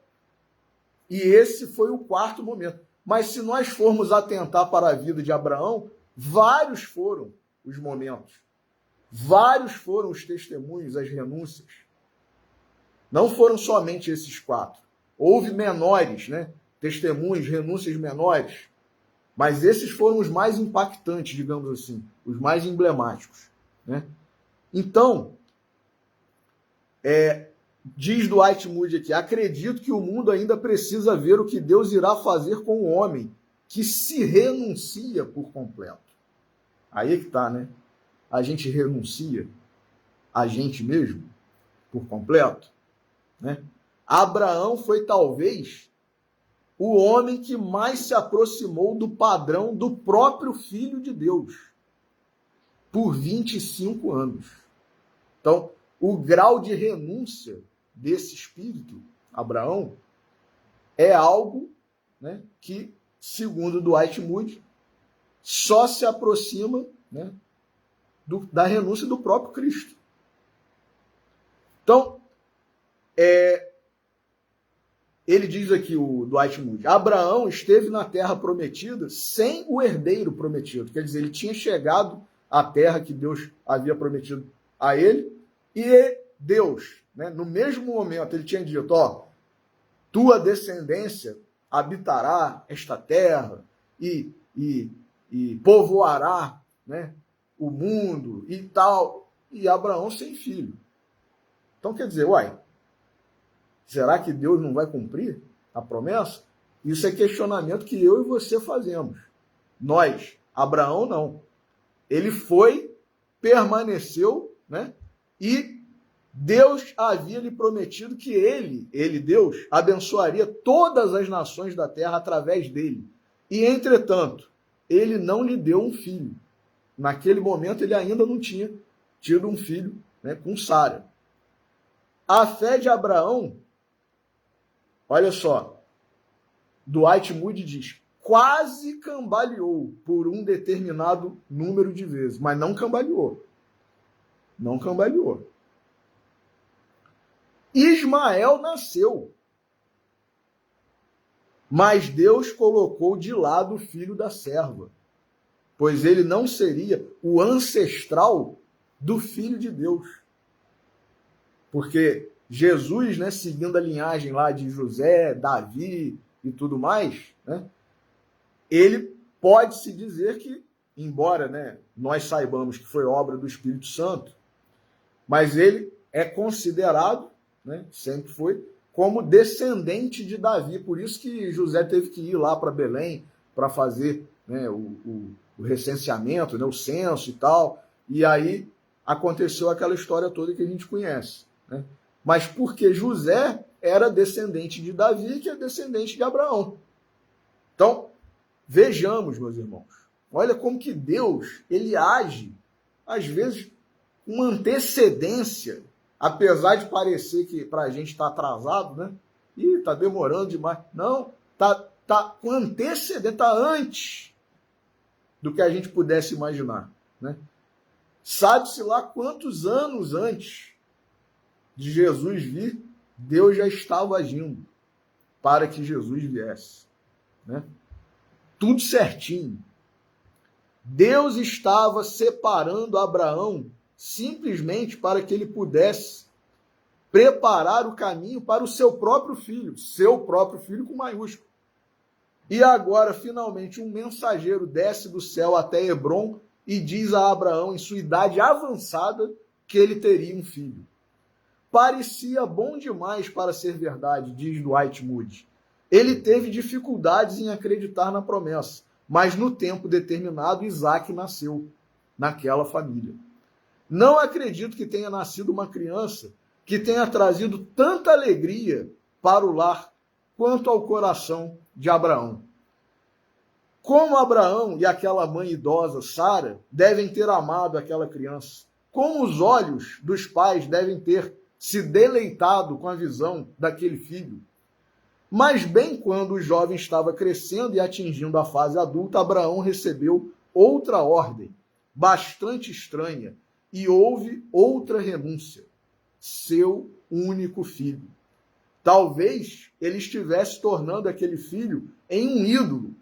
E esse foi o quarto momento. Mas se nós formos atentar para a vida de Abraão, vários foram os momentos. Vários foram os testemunhos, as renúncias. Não foram somente esses 4. Houve menores, né? Testemunhos, renúncias menores. Mas esses foram os mais impactantes, digamos assim, os mais emblemáticos. Né? Então, diz Dwight Moody aqui, acredito que o mundo ainda precisa ver o que Deus irá fazer com o homem que se renuncia por completo. Aí é que está, né? A gente renuncia a gente mesmo por completo. Né? Abraão foi talvez o homem que mais se aproximou do padrão do próprio Filho de Deus por 25 anos. Então, o grau de renúncia desse espírito, Abraão, é algo, né, que, segundo Dwight Moody, só se aproxima, né, da renúncia do próprio Cristo. Então, ele diz aqui, o Dwight Moody, Abraão esteve na terra prometida sem o herdeiro prometido. Quer dizer, ele tinha chegado à terra que Deus havia prometido a ele, e Deus, né, no mesmo momento, ele tinha dito, tua descendência habitará esta terra e povoará, né, o mundo e tal. E Abraão sem filho. Então, quer dizer, será que Deus não vai cumprir a promessa? Isso é questionamento que eu e você fazemos. Nós, Abraão não. Ele permaneceu, né? E Deus havia lhe prometido que ele, Deus, abençoaria todas as nações da terra através dele. E, entretanto, ele não lhe deu um filho. Naquele momento, ele ainda não tinha tido um filho, né, com Sara. A fé de Abraão, olha só, Dwight Moody diz, quase cambaleou por um determinado número de vezes, mas não cambaleou. Não cambaleou. Ismael nasceu, mas Deus colocou de lado o filho da serva, pois ele não seria o ancestral do filho de Deus. Porque Jesus, né, seguindo a linhagem lá de José, Davi e tudo mais, né, ele pode-se dizer que, embora, né, nós saibamos que foi obra do Espírito Santo, mas ele é considerado, né, sempre foi, como descendente de Davi. Por isso que José teve que ir lá para Belém para fazer, né, o recenseamento, né, o censo e tal. E aí aconteceu aquela história toda que a gente conhece, né? Mas porque José era descendente de Davi, que é descendente de Abraão. Então, vejamos, meus irmãos, olha como que Deus, ele age, às vezes, com antecedência, apesar de parecer que para a gente está atrasado, né? Ih, está demorando demais. Não, tá com antecedência, está antes do que a gente pudesse imaginar, né? Sabe-se lá quantos anos antes de Jesus vir, Deus já estava agindo para que Jesus viesse, né? Tudo certinho. Deus estava separando Abraão simplesmente para que ele pudesse preparar o caminho para o seu próprio filho com maiúsculo. E agora, finalmente, um mensageiro desce do céu até Hebrom e diz a Abraão, em sua idade avançada, que ele teria um filho. Parecia bom demais para ser verdade, diz Dwight Moody. Ele teve dificuldades em acreditar na promessa, mas no tempo determinado, Isaac nasceu naquela família. Não acredito que tenha nascido uma criança que tenha trazido tanta alegria para o lar quanto ao coração de Abraão. Como Abraão e aquela mãe idosa, Sara, devem ter amado aquela criança. Como os olhos dos pais devem ter se deleitado com a visão daquele filho. Mas bem quando o jovem estava crescendo e atingindo a fase adulta, Abraão recebeu outra ordem, bastante estranha, e houve outra renúncia, seu único filho. Talvez ele estivesse tornando aquele filho em um ídolo.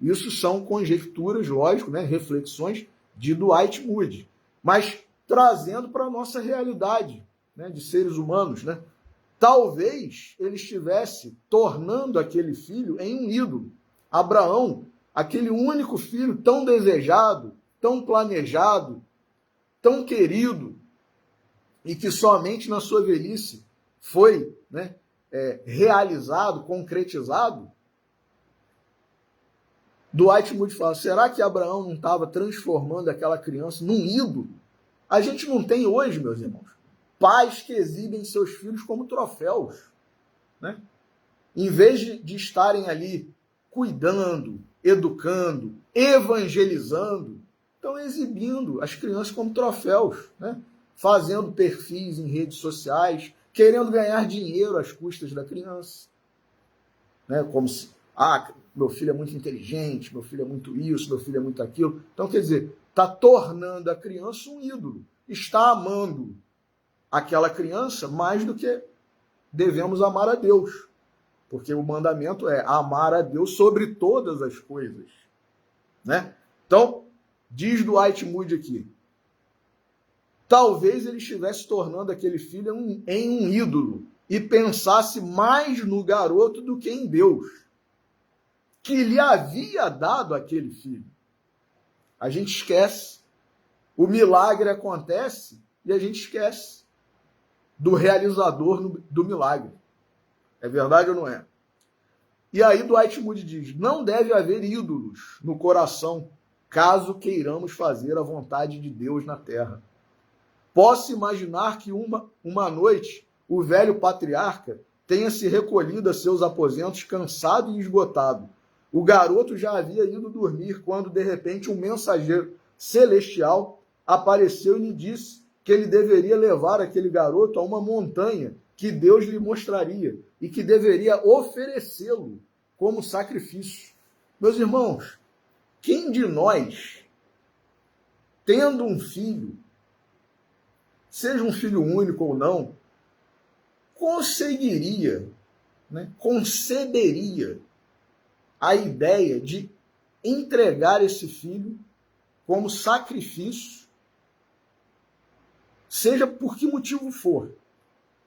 Isso são conjecturas, lógico, né, reflexões de Dwight Moody, mas trazendo para a nossa realidade, né, de seres humanos, né? Talvez ele estivesse tornando aquele filho em um ídolo. Abraão, aquele único filho tão desejado, tão planejado, tão querido, e que somente na sua velhice foi, né, realizado, concretizado. Dwight Moody fala, será que Abraão não estava transformando aquela criança num ídolo? A gente não tem hoje, meus irmãos, pais que exibem seus filhos como troféus, né? Em vez de estarem ali cuidando, educando, evangelizando, estão exibindo as crianças como troféus, né? Fazendo perfis em redes sociais, querendo ganhar dinheiro às custas da criança, né? Como se, meu filho é muito inteligente, meu filho é muito isso, meu filho é muito aquilo. Então, quer dizer, está tornando a criança um ídolo, está amando aquela criança mais do que devemos amar a Deus. Porque o mandamento é amar a Deus sobre todas as coisas, né? Então, diz Dwight Moody aqui, talvez ele estivesse tornando aquele filho em um ídolo e pensasse mais no garoto do que em Deus, que lhe havia dado aquele filho. A gente esquece. O milagre acontece e a gente esquece do realizador do milagre. É verdade ou não é? E aí Dwight Moody diz, não deve haver ídolos no coração, caso queiramos fazer a vontade de Deus na terra. Posso imaginar que uma noite o velho patriarca tenha se recolhido a seus aposentos cansado e esgotado. O garoto já havia ido dormir quando, de repente, um mensageiro celestial apareceu e lhe disse que ele deveria levar aquele garoto a uma montanha que Deus lhe mostraria e que deveria oferecê-lo como sacrifício. Meus irmãos, quem de nós, tendo um filho, seja um filho único ou não, conseguiria, né, concederia a ideia de entregar esse filho como sacrifício, seja por que motivo for.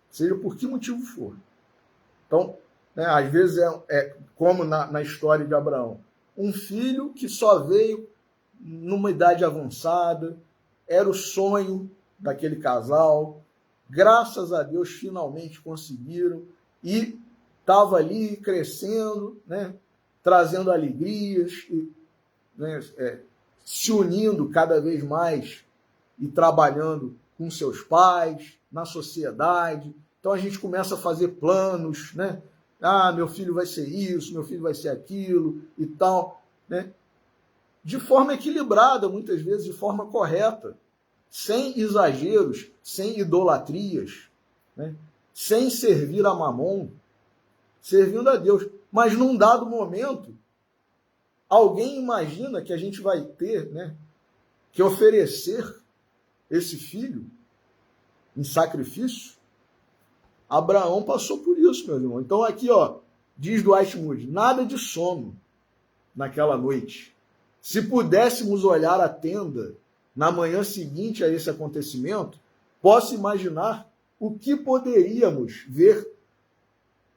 Seja por que motivo for. Então, né, às vezes é como na história de Abraão. Um filho que só veio numa idade avançada, era o sonho daquele casal, graças a Deus finalmente conseguiram, e estava ali crescendo, né, trazendo alegrias, né, se unindo cada vez mais e trabalhando com seus pais, na sociedade. Então a gente começa a fazer planos, né? Ah, meu filho vai ser isso, meu filho vai ser aquilo e tal, né? De forma equilibrada, muitas vezes de forma correta, sem exageros, sem idolatrias, né? Sem servir a Mamon, servindo a Deus. Mas num dado momento, alguém imagina que a gente vai ter, né, que oferecer esse filho em sacrifício? Abraão passou por isso, meu irmão. Então aqui, ó, diz Dwight Moody, nada de sono naquela noite. Se pudéssemos olhar a tenda na manhã seguinte a esse acontecimento, posso imaginar o que poderíamos ver.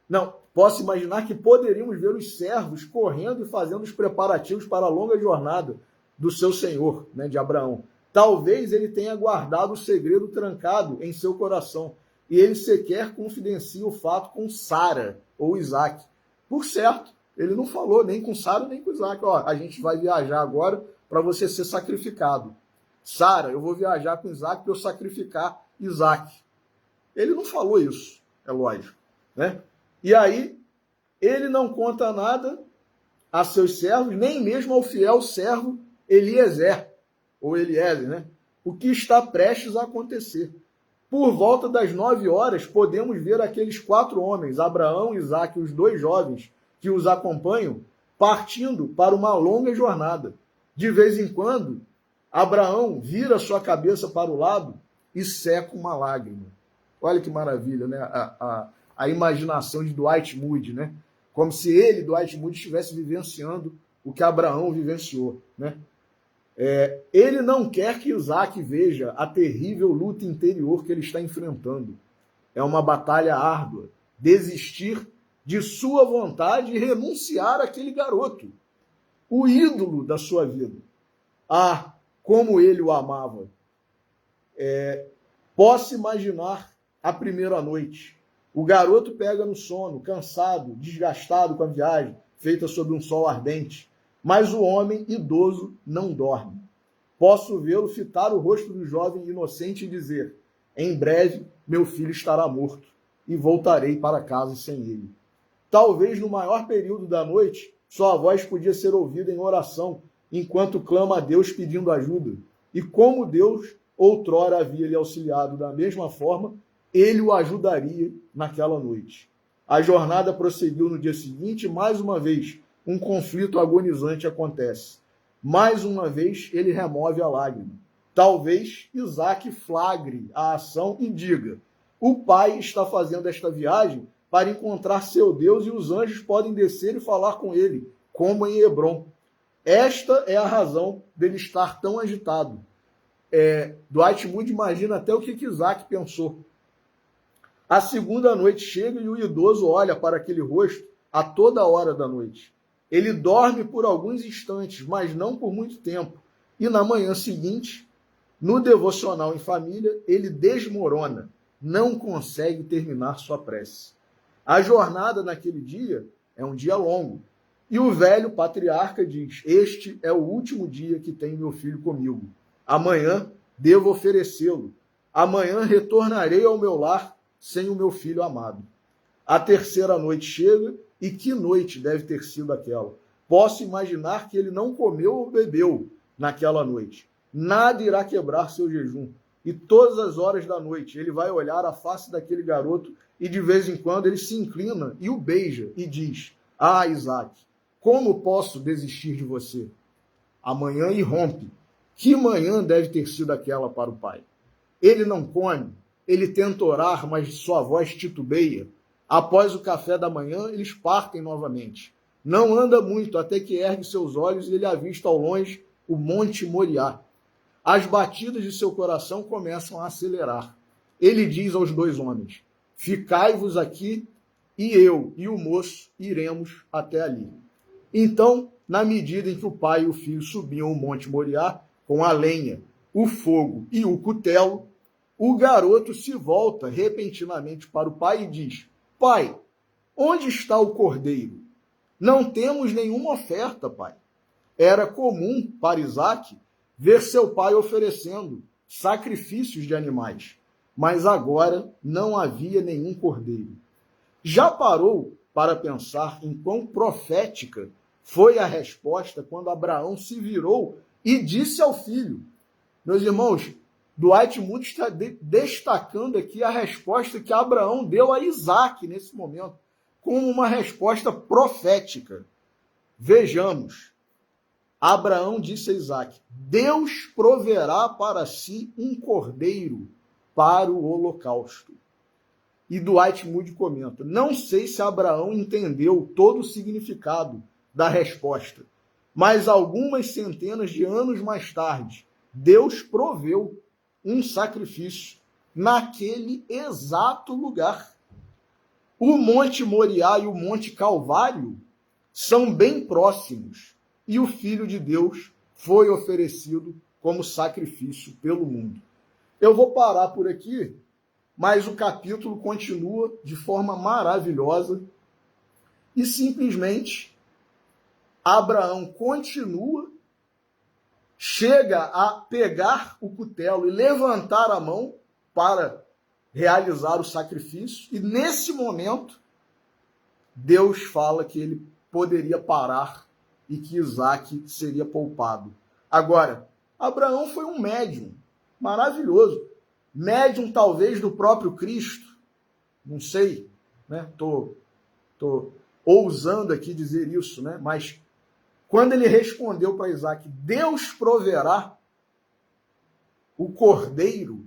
Não, posso imaginar que poderíamos ver os servos correndo e fazendo os preparativos para a longa jornada do seu senhor, né, de Abraão. Talvez ele tenha guardado o segredo trancado em seu coração e ele sequer confidencia o fato com Sara ou Isaac. Por certo, ele não falou nem com Sara nem com Isaac. Ó, a gente vai viajar agora para você ser sacrificado. Sara, eu vou viajar com Isaac para eu sacrificar Isaac. Ele não falou isso, é lógico, né? E aí, ele não conta nada a seus servos, nem mesmo ao fiel servo Eliezer, ou Eliezer, né? O que está prestes a acontecer. Por volta das 9 horas, podemos ver aqueles 4 homens, Abraão, Isaac e os 2 jovens que os acompanham, partindo para uma longa jornada. De vez em quando, Abraão vira sua cabeça para o lado e seca uma lágrima. Olha que maravilha, né? A imaginação de Dwight Moody, né? Como se ele, Dwight Moody, estivesse vivenciando o que Abraão vivenciou, né? Ele não quer que Isaac veja a terrível luta interior que ele está enfrentando. É uma batalha árdua. Desistir de sua vontade e renunciar àquele garoto, o ídolo da sua vida. Ah, como ele o amava. Posso imaginar a primeira noite. O garoto pega no sono, cansado, desgastado com a viagem, feita sob um sol ardente. Mas o homem idoso não dorme. Posso vê-lo fitar o rosto do jovem inocente e dizer: em breve meu filho estará morto e voltarei para casa sem ele. Talvez no maior período da noite, sua voz podia ser ouvida em oração, enquanto clama a Deus pedindo ajuda. E como Deus outrora havia lhe auxiliado da mesma forma, ele o ajudaria naquela noite. A jornada prosseguiu no dia seguinte, mais uma vez, um conflito agonizante acontece. Mais uma vez, ele remove a lágrima. Talvez Isaac flagre a ação e diga: o pai está fazendo esta viagem para encontrar seu Deus e os anjos podem descer e falar com ele, como em Hebrom. Esta é a razão dele estar tão agitado. Dwight Moody imagina até o que Isaac pensou. A segunda noite chega e o idoso olha para aquele rosto a toda hora da noite. Ele dorme por alguns instantes, mas não por muito tempo. E na manhã seguinte, no devocional em família, ele desmorona, não consegue terminar sua prece. A jornada naquele dia é um dia longo. E o velho patriarca diz: este é o último dia que tem meu filho comigo. Amanhã devo oferecê-lo. Amanhã retornarei ao meu lar sem o meu filho amado. A terceira noite chega, e que noite deve ter sido aquela? Posso imaginar que ele não comeu ou bebeu naquela noite. Nada irá quebrar seu jejum. E todas as horas da noite ele vai olhar a face daquele garoto e de vez em quando ele se inclina e o beija e diz: ah, Isaac, como posso desistir de você? Amanhã irrompe. Que manhã deve ter sido aquela para o pai? Ele não come, ele tenta orar, mas sua voz titubeia. Após o café da manhã, eles partem novamente. Não anda muito, até que ergue seus olhos e ele avista ao longe o Monte Moriá. As batidas de seu coração começam a acelerar. Ele diz aos dois homens: ficai-vos aqui, e eu e o moço iremos até ali. Então, na medida em que o pai e o filho subiam o Monte Moriá, com a lenha, o fogo e o cutelo, o garoto se volta repentinamente para o pai e diz: pai, onde está o cordeiro? Não temos nenhuma oferta, pai. Era comum para Isaque ver seu pai oferecendo sacrifícios de animais, mas agora não havia nenhum cordeiro. Já parou para pensar em quão profética foi a resposta quando Abraão se virou e disse ao filho? Meus irmãos, Dwight Moody está destacando aqui a resposta que Abraão deu a Isaque nesse momento, como uma resposta profética. Vejamos, Abraão disse a Isaque: Deus proverá para si um cordeiro para o holocausto. E Dwight Moody comenta: não sei se Abraão entendeu todo o significado da resposta, mas algumas centenas de anos mais tarde, Deus proveu um sacrifício naquele exato lugar. O Monte Moriá e o Monte Calvário são bem próximos, e o Filho de Deus foi oferecido como sacrifício pelo mundo. Eu vou parar por aqui, mas o capítulo continua de forma maravilhosa e simplesmente Abraão continua, chega a pegar o cutelo e levantar a mão para realizar o sacrifício, e nesse momento Deus fala que ele poderia parar e que Isaque seria poupado. Agora, Abraão foi um médium maravilhoso, médium talvez do próprio Cristo, não sei, né? Tô ousando aqui dizer isso, né? Mas quando ele respondeu para Isaque: Deus proverá o cordeiro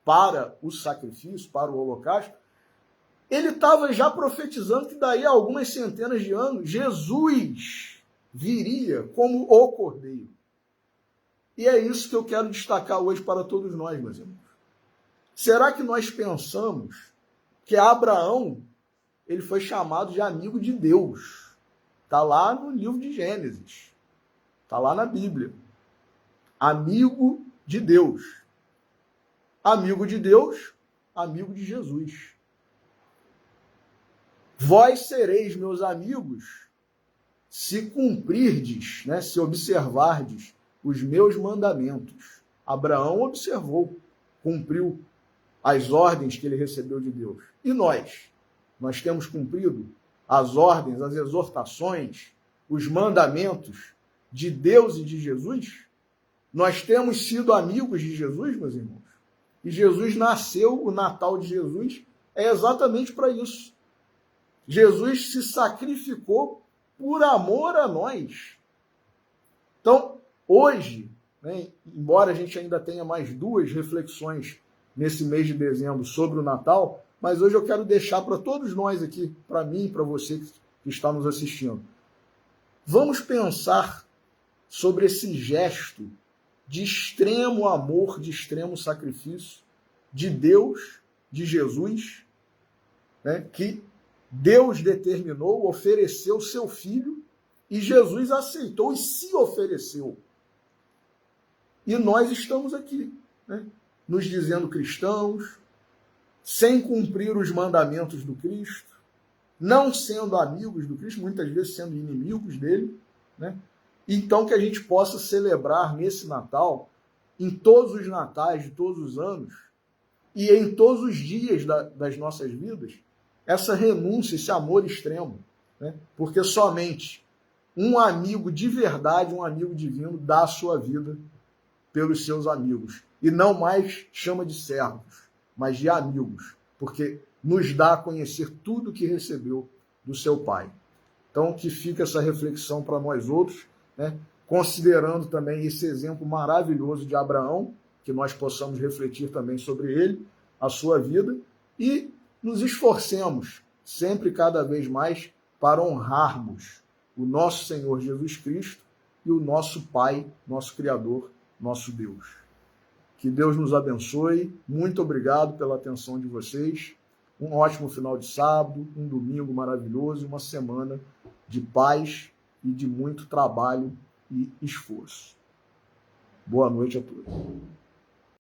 para o sacrifício, para o holocausto, ele estava já profetizando que daí a algumas centenas de anos Jesus viria como o cordeiro. E é isso que eu quero destacar hoje para todos nós, meus irmãos. Será que nós pensamos que Abraão ele foi chamado de amigo de Deus? Está lá no livro de Gênesis. Está lá na Bíblia. Amigo de Deus. Amigo de Deus, amigo de Jesus. Vós sereis meus amigos se cumprirdes, né, se observardes os meus mandamentos. Abraão observou, cumpriu as ordens que ele recebeu de Deus. E nós? Nós temos cumprido as ordens, as exortações, os mandamentos de Deus e de Jesus? Nós temos sido amigos de Jesus, meus irmãos? E Jesus nasceu, o Natal de Jesus é exatamente para isso. Jesus se sacrificou por amor a nós. Então, hoje, né, embora a gente ainda tenha mais 2 reflexões nesse mês de dezembro sobre o Natal, mas hoje eu quero deixar para todos nós aqui, para mim e para você que está nos assistindo. Vamos pensar sobre esse gesto de extremo amor, de extremo sacrifício de Deus, de Jesus, né, que Deus determinou, ofereceu seu Filho, e Jesus aceitou e se ofereceu. E nós estamos aqui, né, nos dizendo cristãos, sem cumprir os mandamentos do Cristo, não sendo amigos do Cristo, muitas vezes sendo inimigos dele, né? Então que a gente possa celebrar nesse Natal, em todos os natais de todos os anos, e em todos os dias das nossas vidas, essa renúncia, esse amor extremo, né? Porque somente um amigo de verdade, um amigo divino, dá a sua vida pelos seus amigos. E não mais chama de servos, mas de amigos, porque nos dá a conhecer tudo que recebeu do seu Pai. Então, que fica essa reflexão para nós outros, né? Considerando também esse exemplo maravilhoso de Abraão, que nós possamos refletir também sobre ele, a sua vida, e nos esforcemos sempre cada vez mais para honrarmos o nosso Senhor Jesus Cristo e o nosso Pai, nosso Criador, nosso Deus. Que Deus nos abençoe. Muito obrigado pela atenção de vocês. Um ótimo final de sábado, um domingo maravilhoso, uma semana de paz e de muito trabalho e esforço. Boa noite a todos.